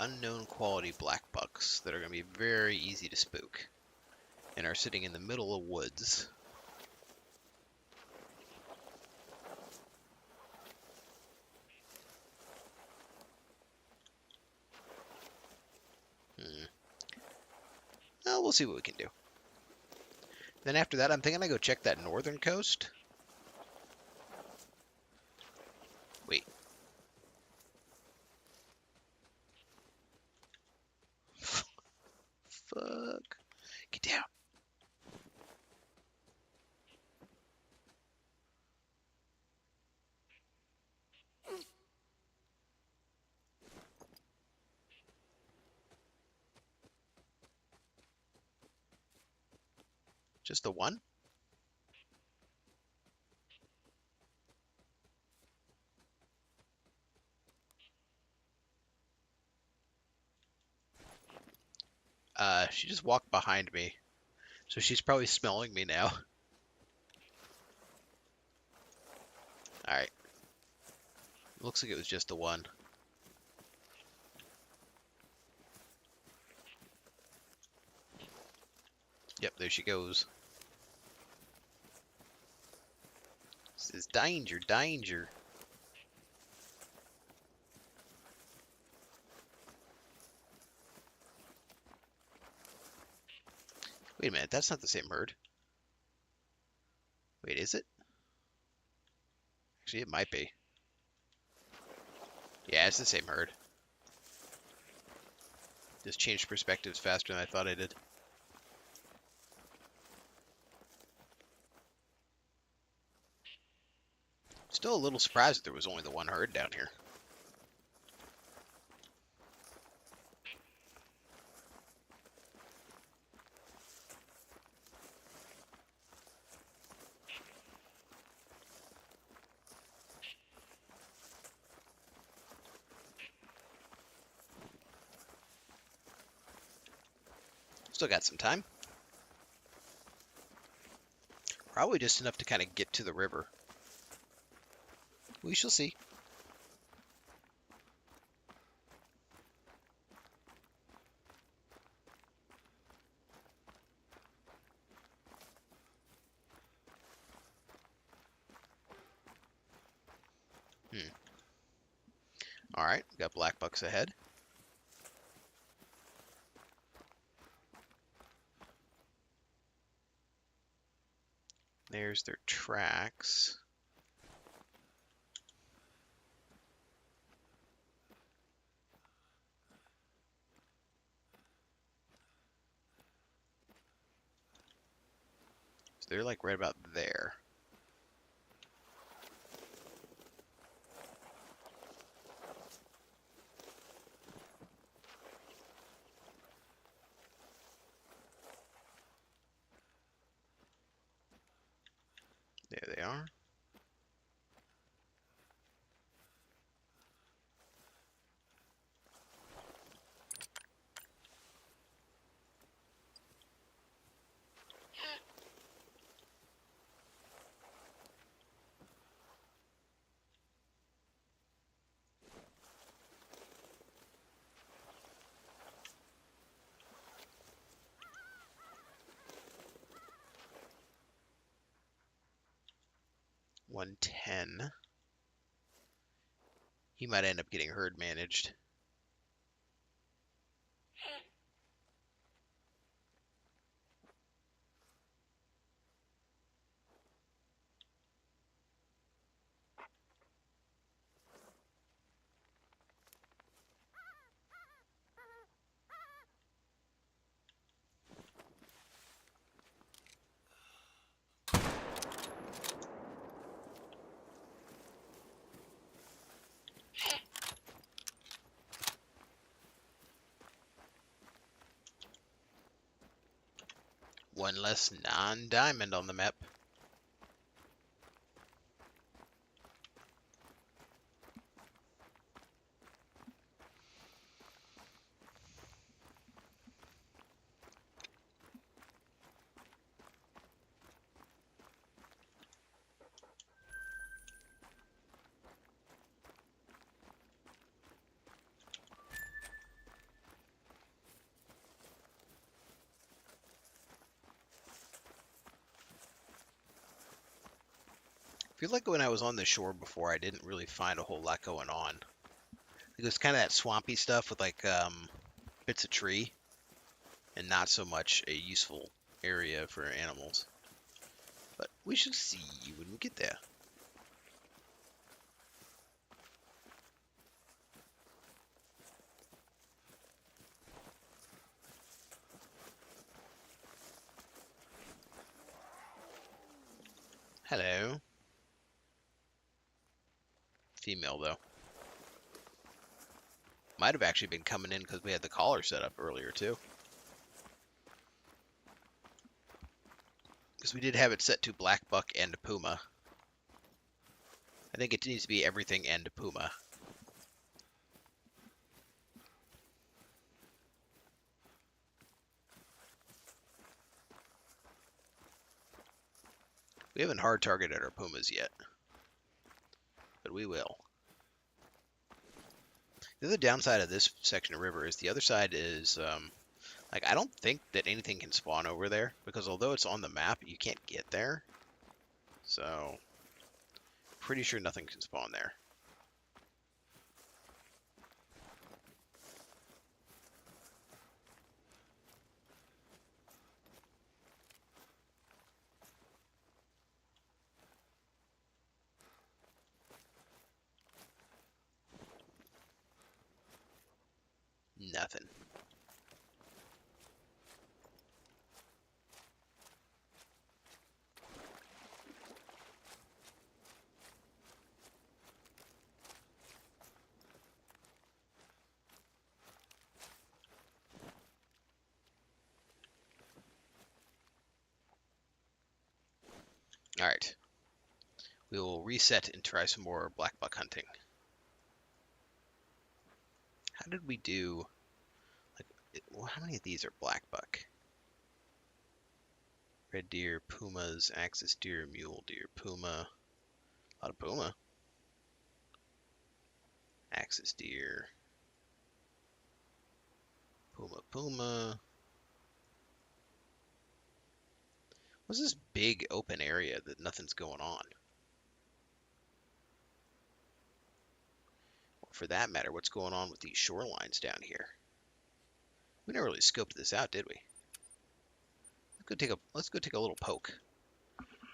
Unknown quality black bucks that are going to be very easy to spook and are sitting in the middle of woods. Well, we'll see what we can do. Then after that, I'm thinking I go check that northern coast. Wait. Fuck. Get down. Just the one? She just walked behind me. So she's probably smelling me now. Alright. Looks like it was just the one. Yep, there she goes. This is danger, danger. Wait a minute, that's not the same herd. Wait, is it? Actually, it might be. Yeah, it's the same herd. Just changed perspectives faster than I thought I did. Still a little surprised that there was only the one herd down here. Still got some time. Probably just enough to kind of get to the river. We shall see. Alright, got black bucks ahead. There's their tracks. So they're like right about there. There they are. $110. He might end up getting herd managed. One less non-diamond on the map. I feel like when I was on the shore before, I didn't really find a whole lot going on. It was kind of that swampy stuff with like bits of tree, and not so much a useful area for animals. But we shall see when we get there. Hello. Female, though. Might have actually been coming in because we had the collar set up earlier, too. Because we did have it set to black buck and puma. I think it needs to be everything and puma. We haven't hard targeted our pumas yet. But we will. The other downside of this section of river is the other side is Like, I don't think that anything can spawn over there, because although it's on the map, you can't get there. So, pretty sure nothing can spawn there. Nothing. Alright. We will reset and try some more black buck hunting. How did we do? Like, how many of these are black buck? Red deer, pumas, axis deer, mule deer, puma. A lot of puma. Axis deer. Puma. What's this big open area that nothing's going on? Or for that matter, what's going on with these shorelines down here? We never really scoped this out, did we? Let's go take a little poke.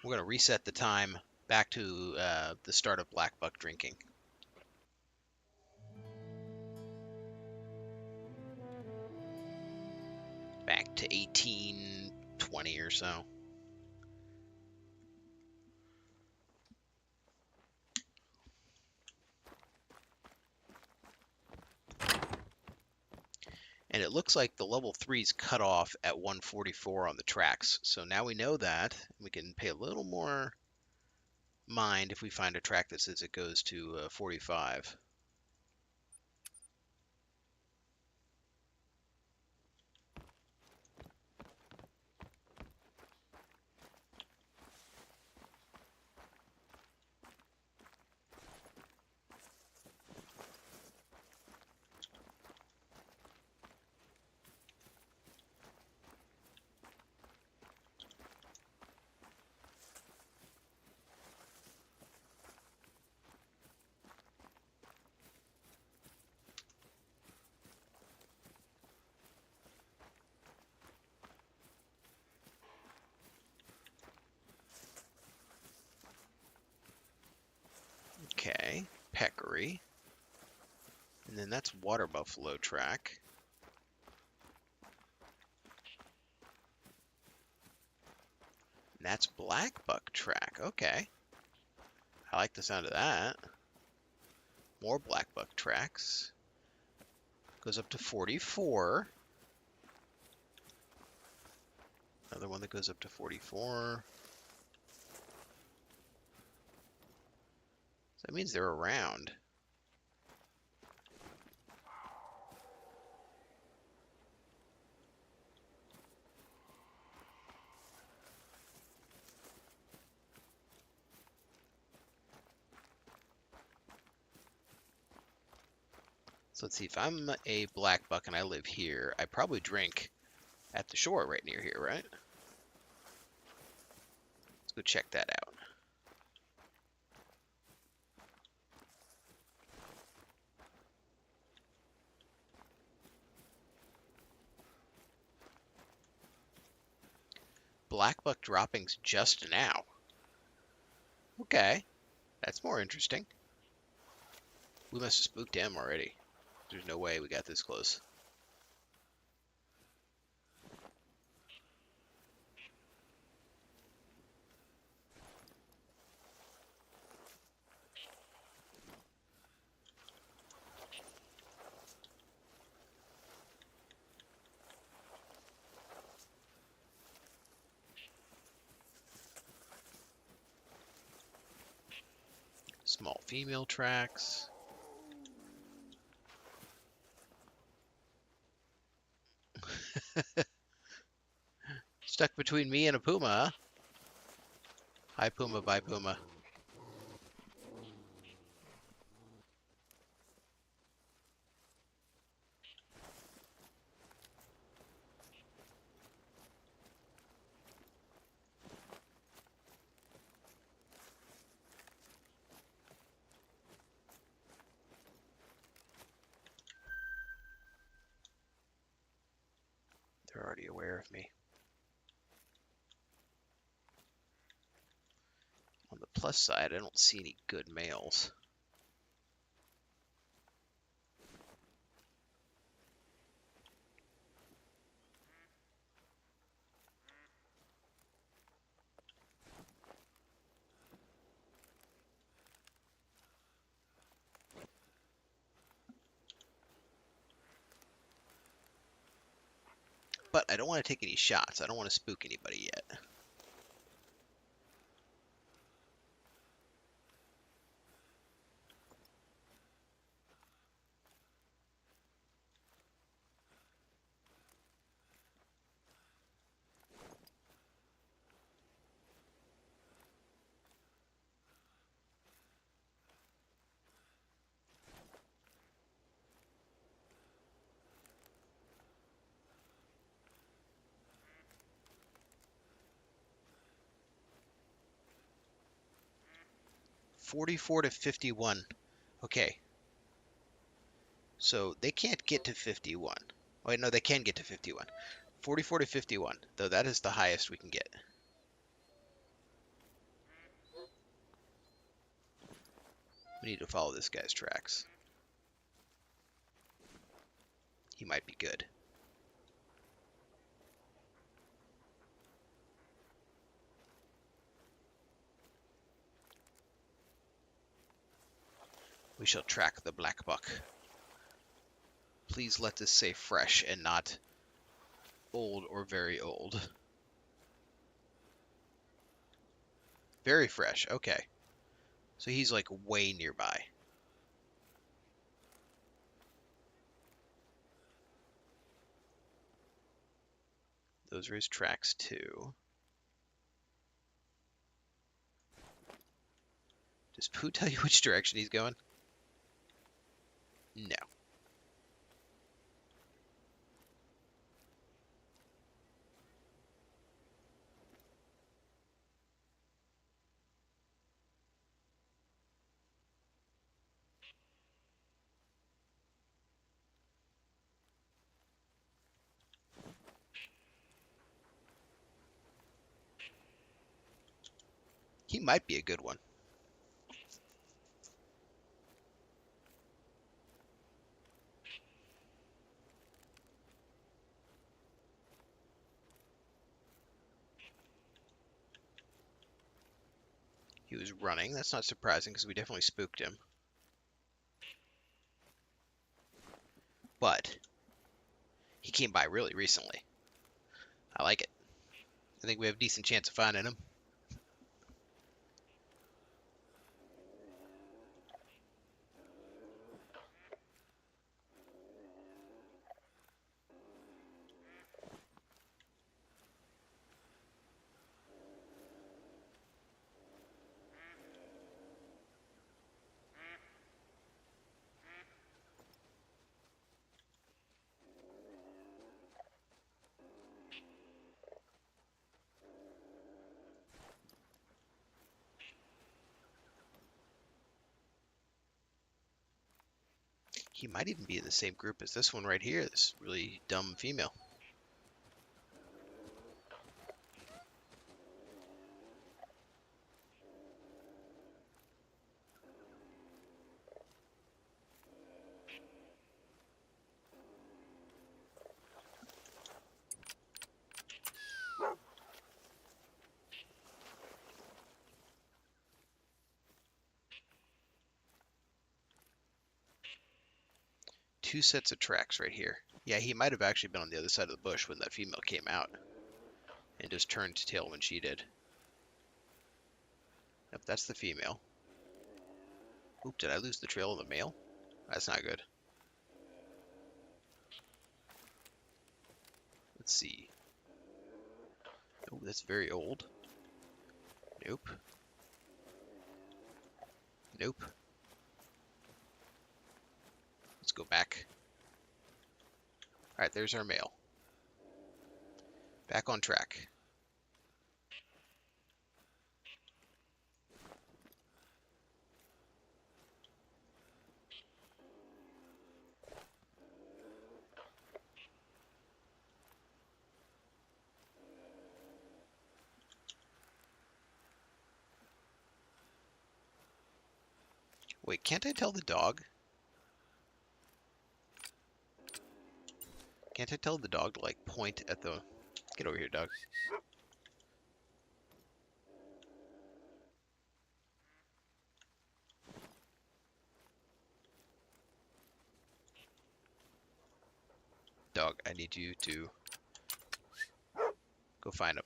We're gonna reset the time back to the start of black buck drinking. Back to 1820 or so. And it looks like the level 3's cut off at 144 on the tracks. So now we know that. We can pay a little more mind if we find a track that says it goes to 45. Okay, peccary. And then that's water buffalo track. And that's black buck track. Okay. I like the sound of that. More black buck tracks. Goes up to 44. Another one that goes up to 44. So that means they're around. So let's see, if I'm a black buck and I live here, I probably drink at the shore right near here, right? Let's go check that out. Black buck droppings just now. Okay, that's more interesting. We must have spooked him already. There's no way we got this close. Small female tracks. Stuck between me and a puma, huh? Hi puma, bye puma. They're already aware of me. On the plus side, I don't see any good males. But I don't want to take any shots. I don't want to spook anybody yet. $44 to $51. Okay. So they can't get to 51. Wait, no, they can get to 51. 44 to 51, though that is the highest we can get. We need to follow this guy's tracks. He might be good. We shall track the black buck. Please let this say fresh and not old or very old. Very fresh, okay. So he's like way nearby. Those are his tracks too. Does Pooh tell you which direction he's going? No. He might be a good one. He was running. That's not surprising because we definitely spooked him. But he came by really recently. I like it. I think we have a decent chance of finding him. He might even be in the same group as this one right here, this really dumb female. Two sets of tracks right here. Yeah, he might have actually been on the other side of the bush when that female came out and just turned tail when she did. Yep, that's the female. Oop, did I lose the trail of the male? That's not good. Let's see. Oh, that's very old. Nope. Nope. Let's go back. Alright, there's our male. Back on track. Wait, can't I tell the dog? Can't I tell the dog to, like, point at the... Get over here, dog. Dog, I need you to go find him.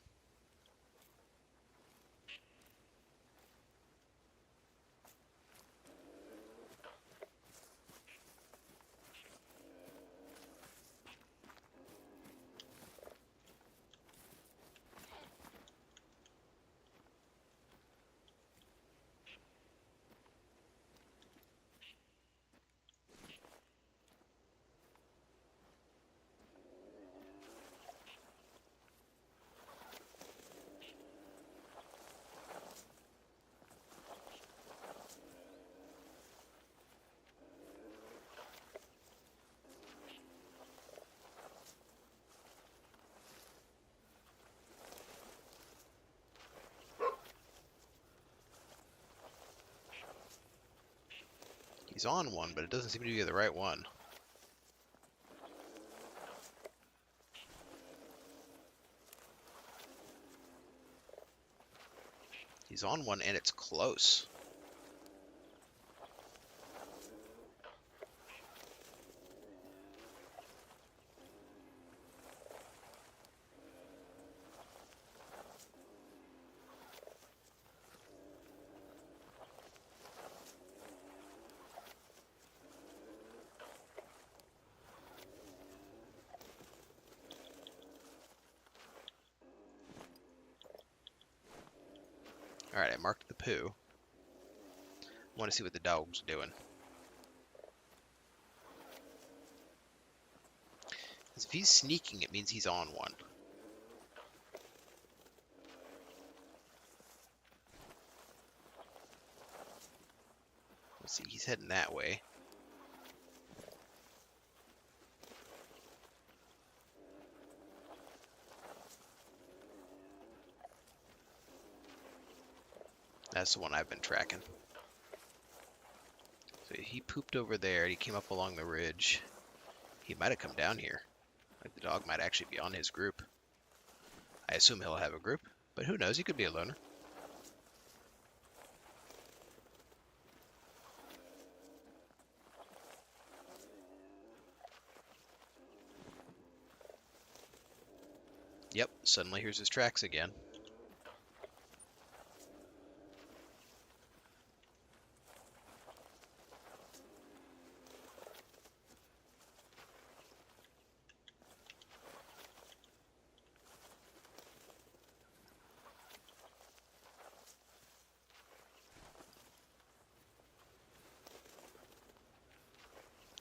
He's on one, but it doesn't seem to be the right one. He's on one, and it's close. Alright, I marked the poo. I want to see what the dog's doing. Because if he's sneaking, it means he's on one. Let's see, he's heading that way. That's the one I've been tracking. So he pooped over there, and he came up along the ridge. He might have come down here. Like the dog might actually be on his group. I assume he'll have a group, but who knows? He could be a loner. Yep, suddenly here's his tracks again.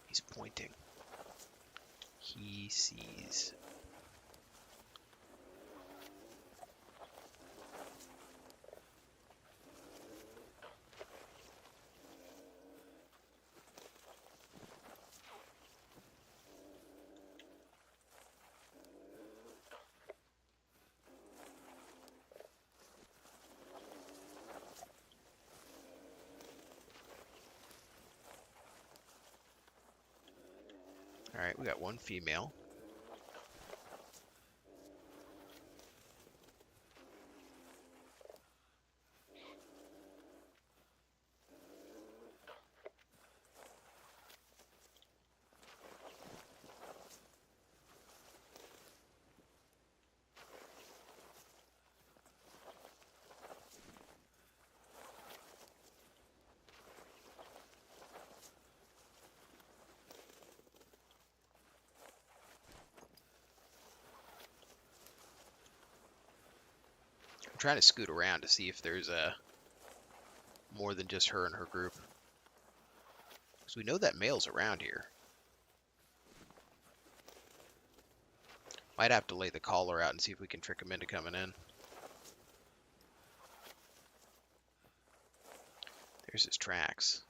He's pointing. He sees. Alright, we got one female. I'm trying to scoot around to see if there's more than just her and her group. Because we know that male's around here. Might have to lay the collar out and see if we can trick him into coming in. There's his tracks.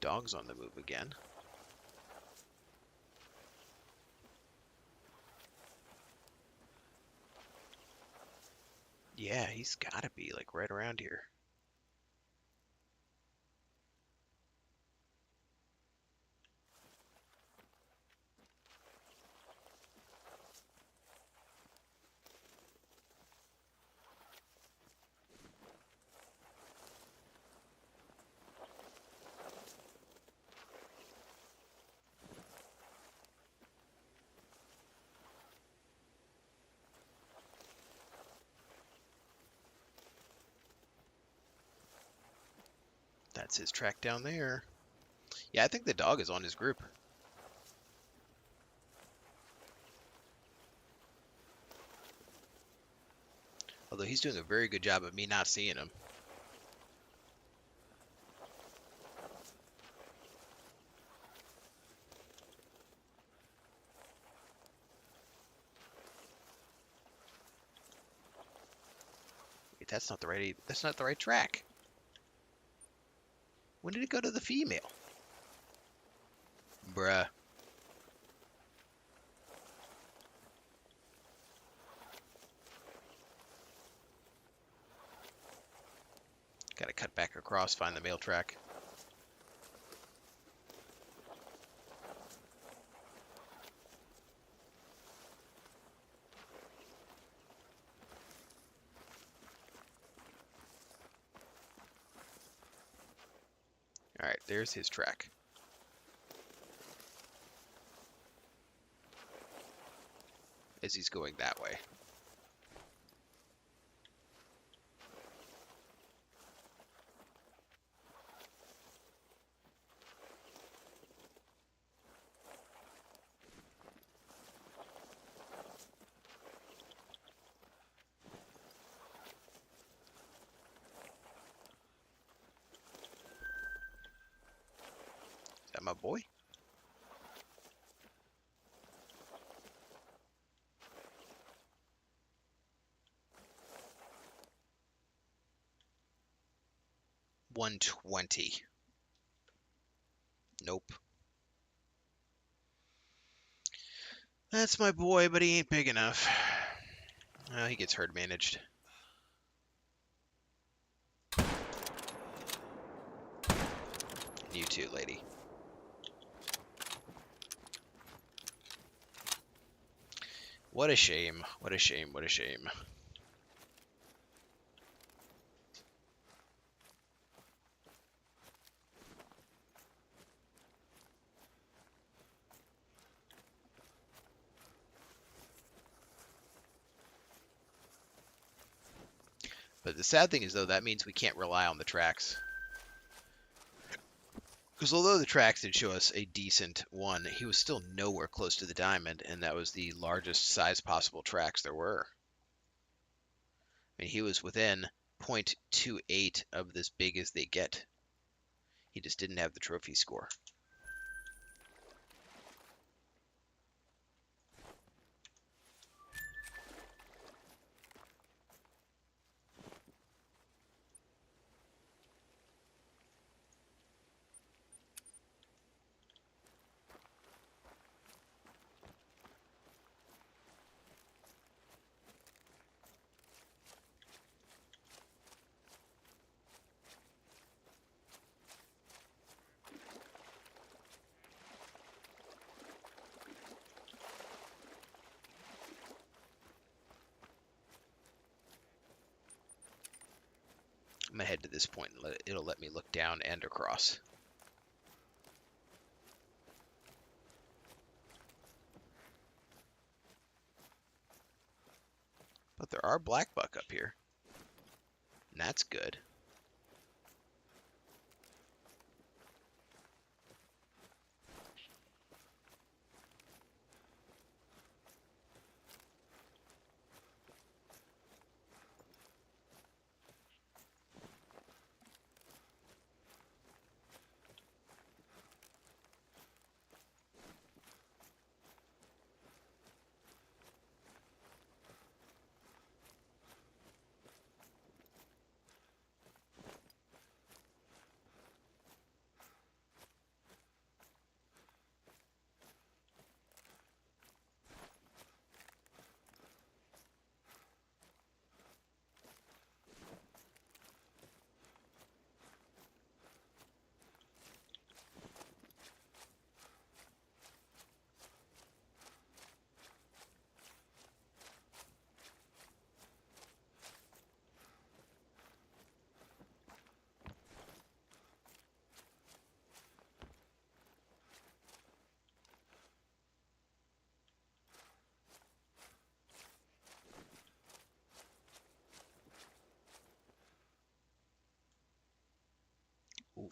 Dog's on the move again. Yeah, he's gotta be like right around here. That's his track down there. Yeah, I think the dog is on his group. Although he's doing a very good job of me not seeing him. Wait, that's not the right track. When did it go to the female? Bruh. Gotta cut back across, find the male track. Alright, there's his track. As he's going that way. Is that my boy? $120. Nope. That's my boy, but he ain't big enough. Well, he gets herd managed. You too, lady. What a shame. What a shame. What a shame. But the sad thing is, though, that means we can't rely on the tracks. Because although the tracks did show us a decent one, he was still nowhere close to the diamond, and that was the largest size possible tracks there were. I mean, he was within 0.28 of this big as they get. He just didn't have the trophy score. I'm gonna head to this point and it'll let me look down and across. But there are black buck up here. And that's good.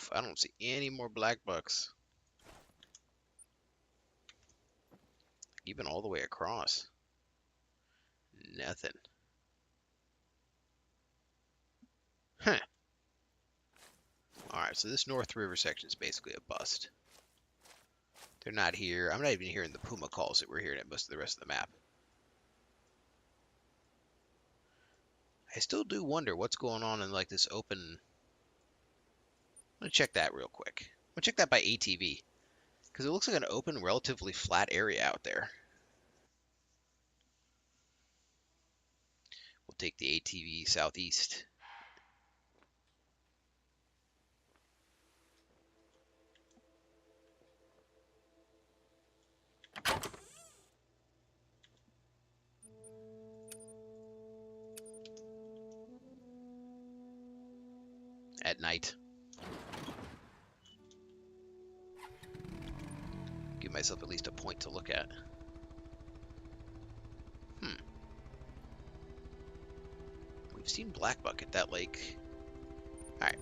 Oof, I don't see any more black bucks. Even all the way across. Nothing. Huh. Alright, so this North River section is basically a bust. They're not here. I'm not even hearing the puma calls that we're hearing at most of the rest of the map. I still do wonder what's going on in like this open... I'm gonna check that real quick. I'm gonna check that by ATV. Because it looks like an open, relatively flat area out there. We'll take the ATV southeast. At night. Give myself at least a point to look at. We've seen blackbuck at that lake. Alright.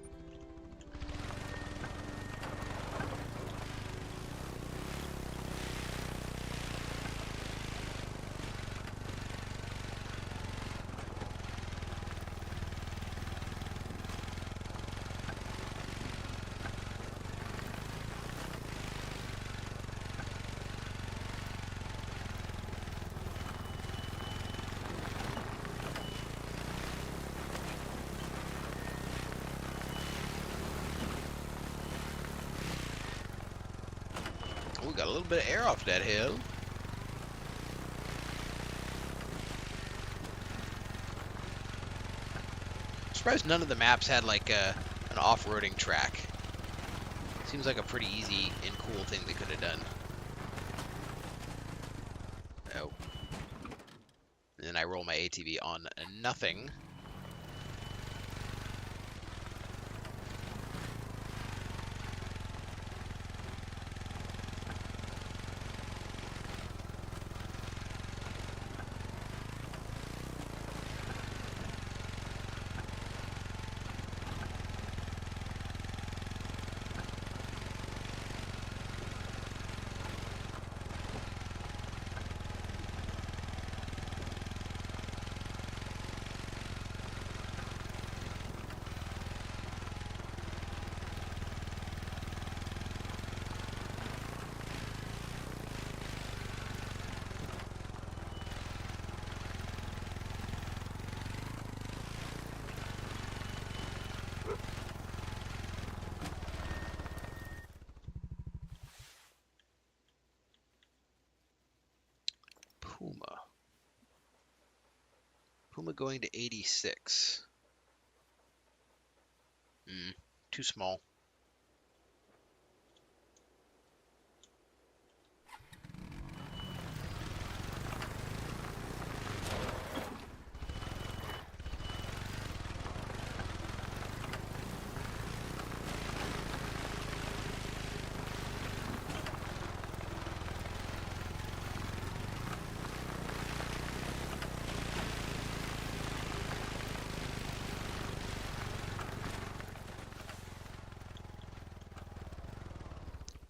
We got a little bit of air off that hill. I'm surprised none of the maps had like an off-roading track. Seems like a pretty easy and cool thing they could have done. Oh. And then I roll my ATV on nothing. Puma. Puma going to 86. Too small.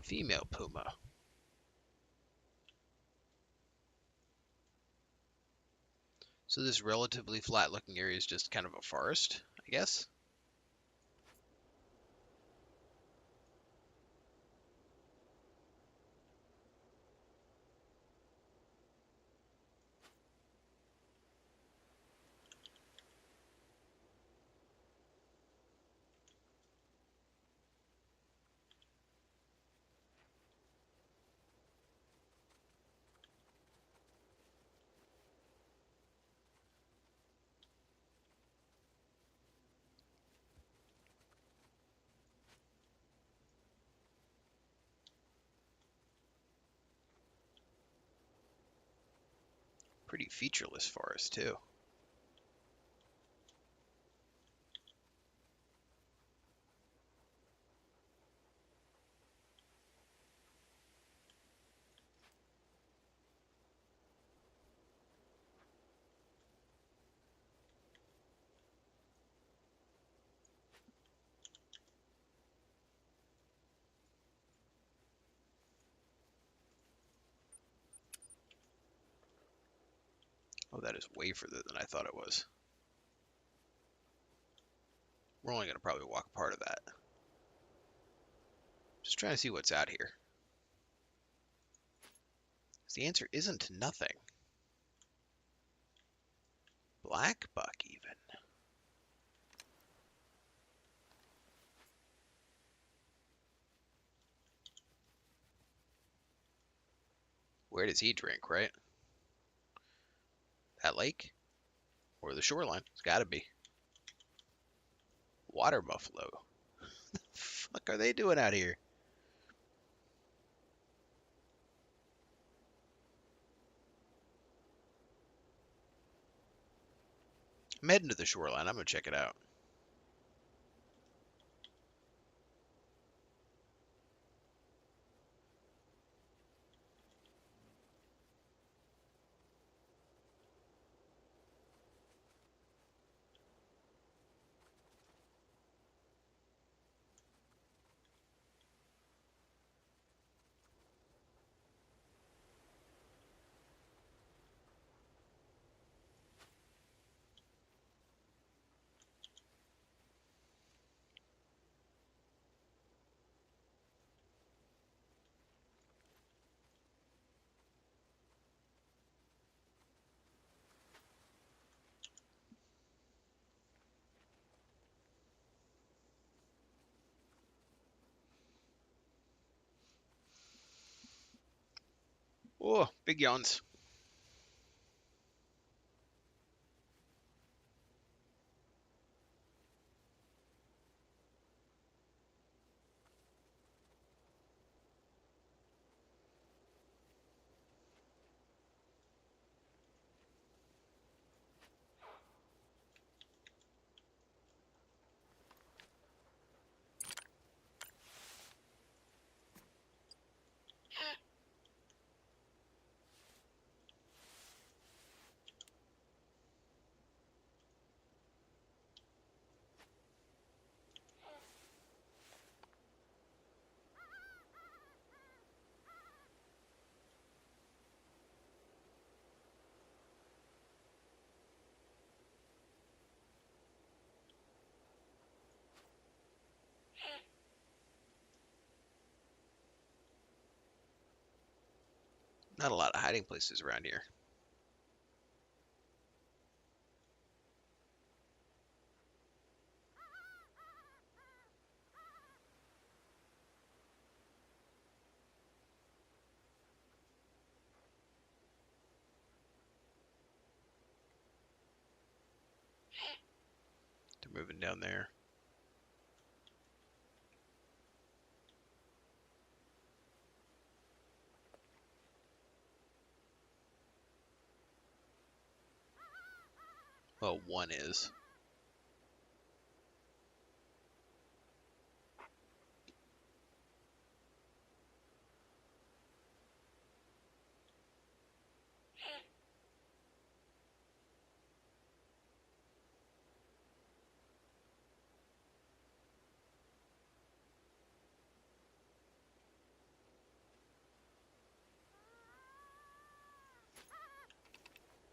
Female puma. So this relatively flat looking area is just kind of a forest, I guess. Pretty featureless forest too. Oh, that is way further than I thought it was. We're only going to probably walk part of that. Just trying to see what's out here. The answer isn't nothing. Black buck, even. Where does he drink, right? That lake? Or the shoreline? It's gotta be. Water buffalo. The fuck are they doing out here? I'm heading to the shoreline. I'm gonna check it out. Oh, big yawns. Not a lot of hiding places around here. They're moving down there. Well, one is.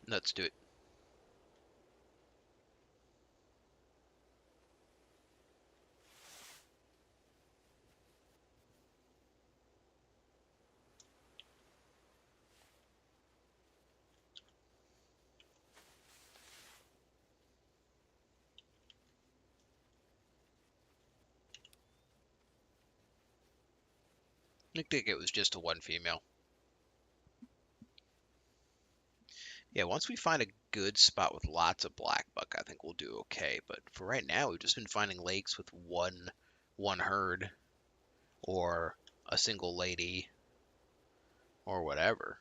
Let's do it. I think it was just a one female. Yeah, once we find a good spot with lots of black buck, I think we'll do okay. But for right now, we've just been finding lakes with one herd or a single lady or whatever.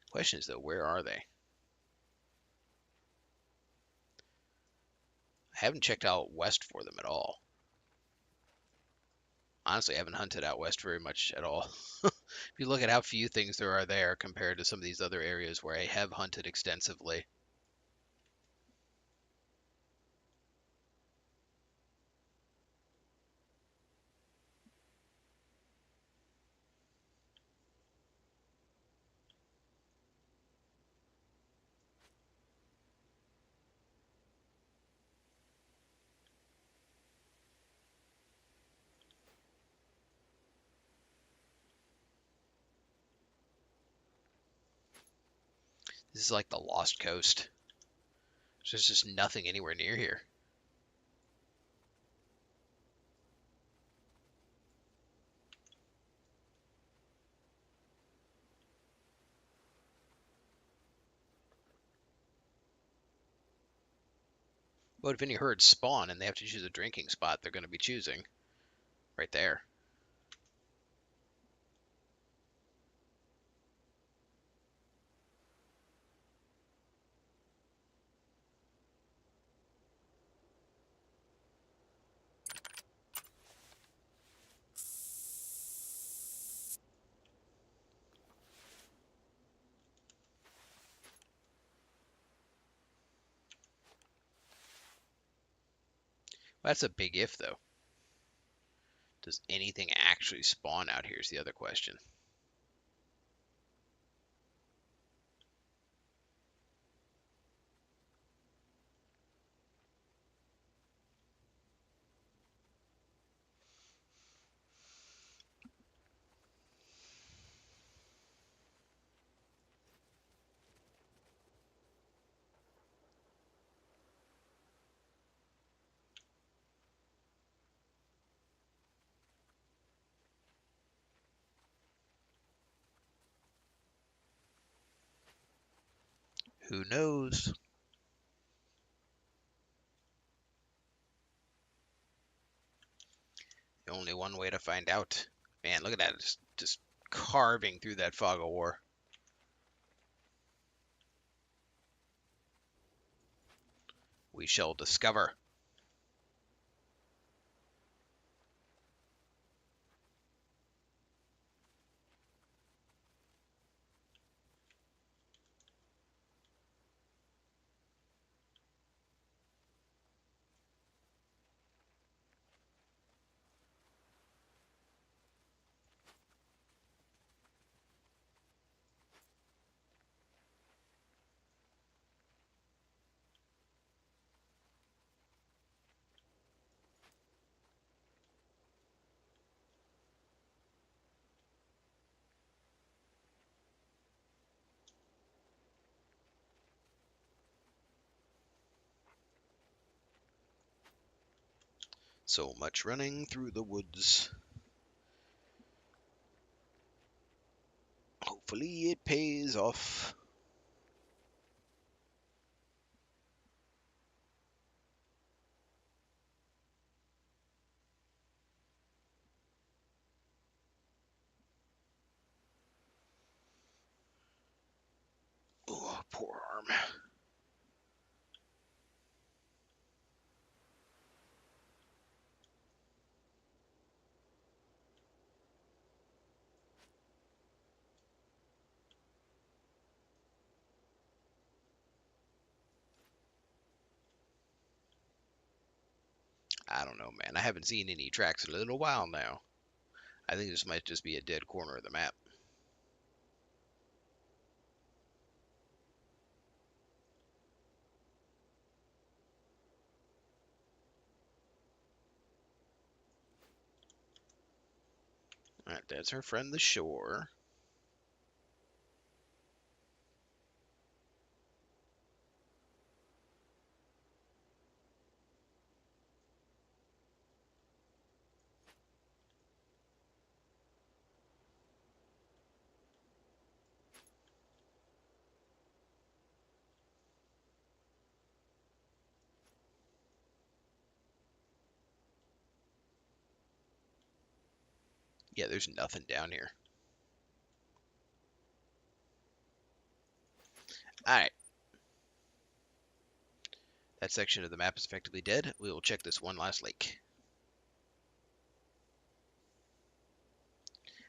Question is though, where are they? I haven't checked out west for them at all. Honestly, I haven't hunted out west very much at all. If you look at how few things there are there compared to some of these other areas where I have hunted extensively. This is like the Lost Coast. There's just nothing anywhere near here. But if any herds spawn and they have to choose a drinking spot, they're going to be choosing right there. That's a big if, though. Does anything actually spawn out here is the other question. Who knows? Only one way to find out. Man, look at that. Just carving through that fog of war. We shall discover. So much running through the woods. Hopefully it pays off. Oh, poor arm. I don't know, man. I haven't seen any tracks in a little while now. I think this might just be a dead corner of the map. Alright, that's our friend the shore. Yeah, there's nothing down here. Alright. That section of the map is effectively dead. We will check this one last lake.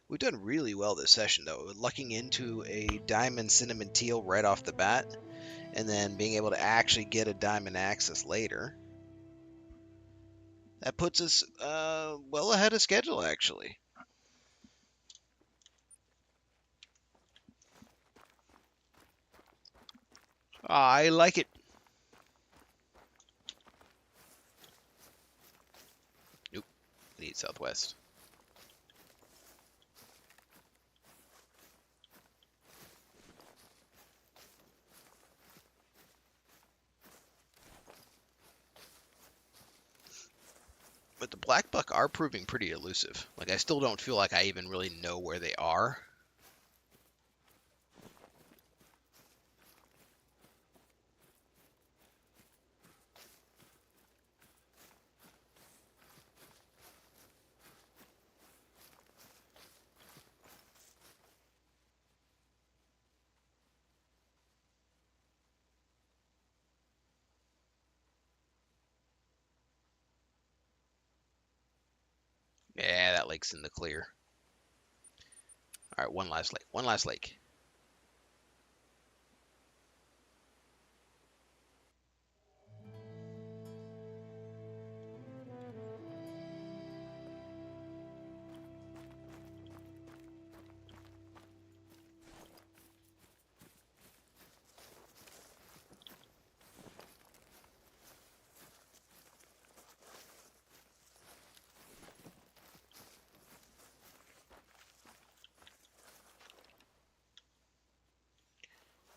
We've done really well this session, though, lucking into a diamond cinnamon teal right off the bat, and then being able to actually get a diamond access later. That puts us well ahead of schedule, actually. I like it. Nope, we need southwest. But the black buck are proving pretty elusive. Like, I still don't feel like I even really know where they are. Yeah, that lake's in the clear. All right, one last lake. One last lake.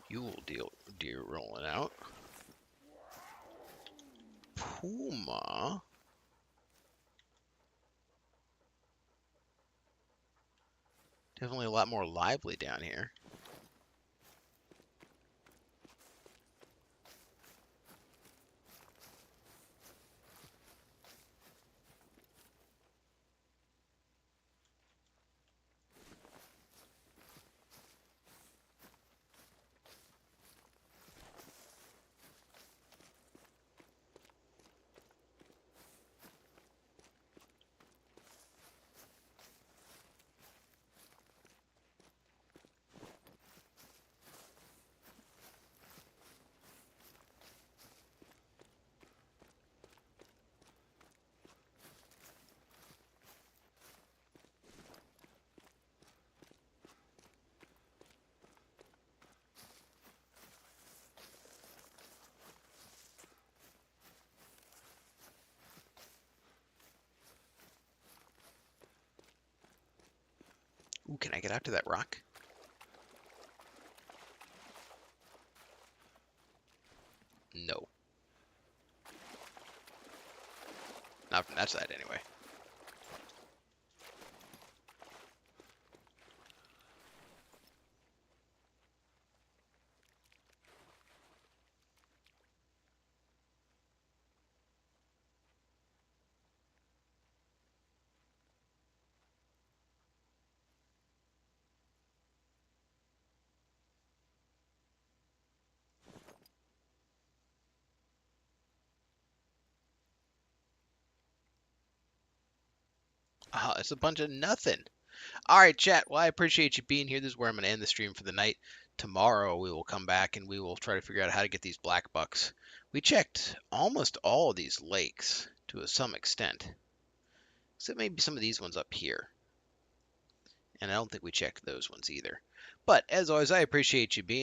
Yule deer rolling out. Puma. Definitely a lot more lively down here. Ooh, can I get out to that rock? No. Not from that side, anyway. Oh, it's a bunch of nothing. All right, chat. Well, I appreciate you being here. This is where I'm going to end the stream for the night. Tomorrow we will come back and we will try to figure out how to get these black bucks. We checked almost all of these lakes to some extent, except maybe some of these ones up here. And I don't think we checked those ones either. But as always, I appreciate you being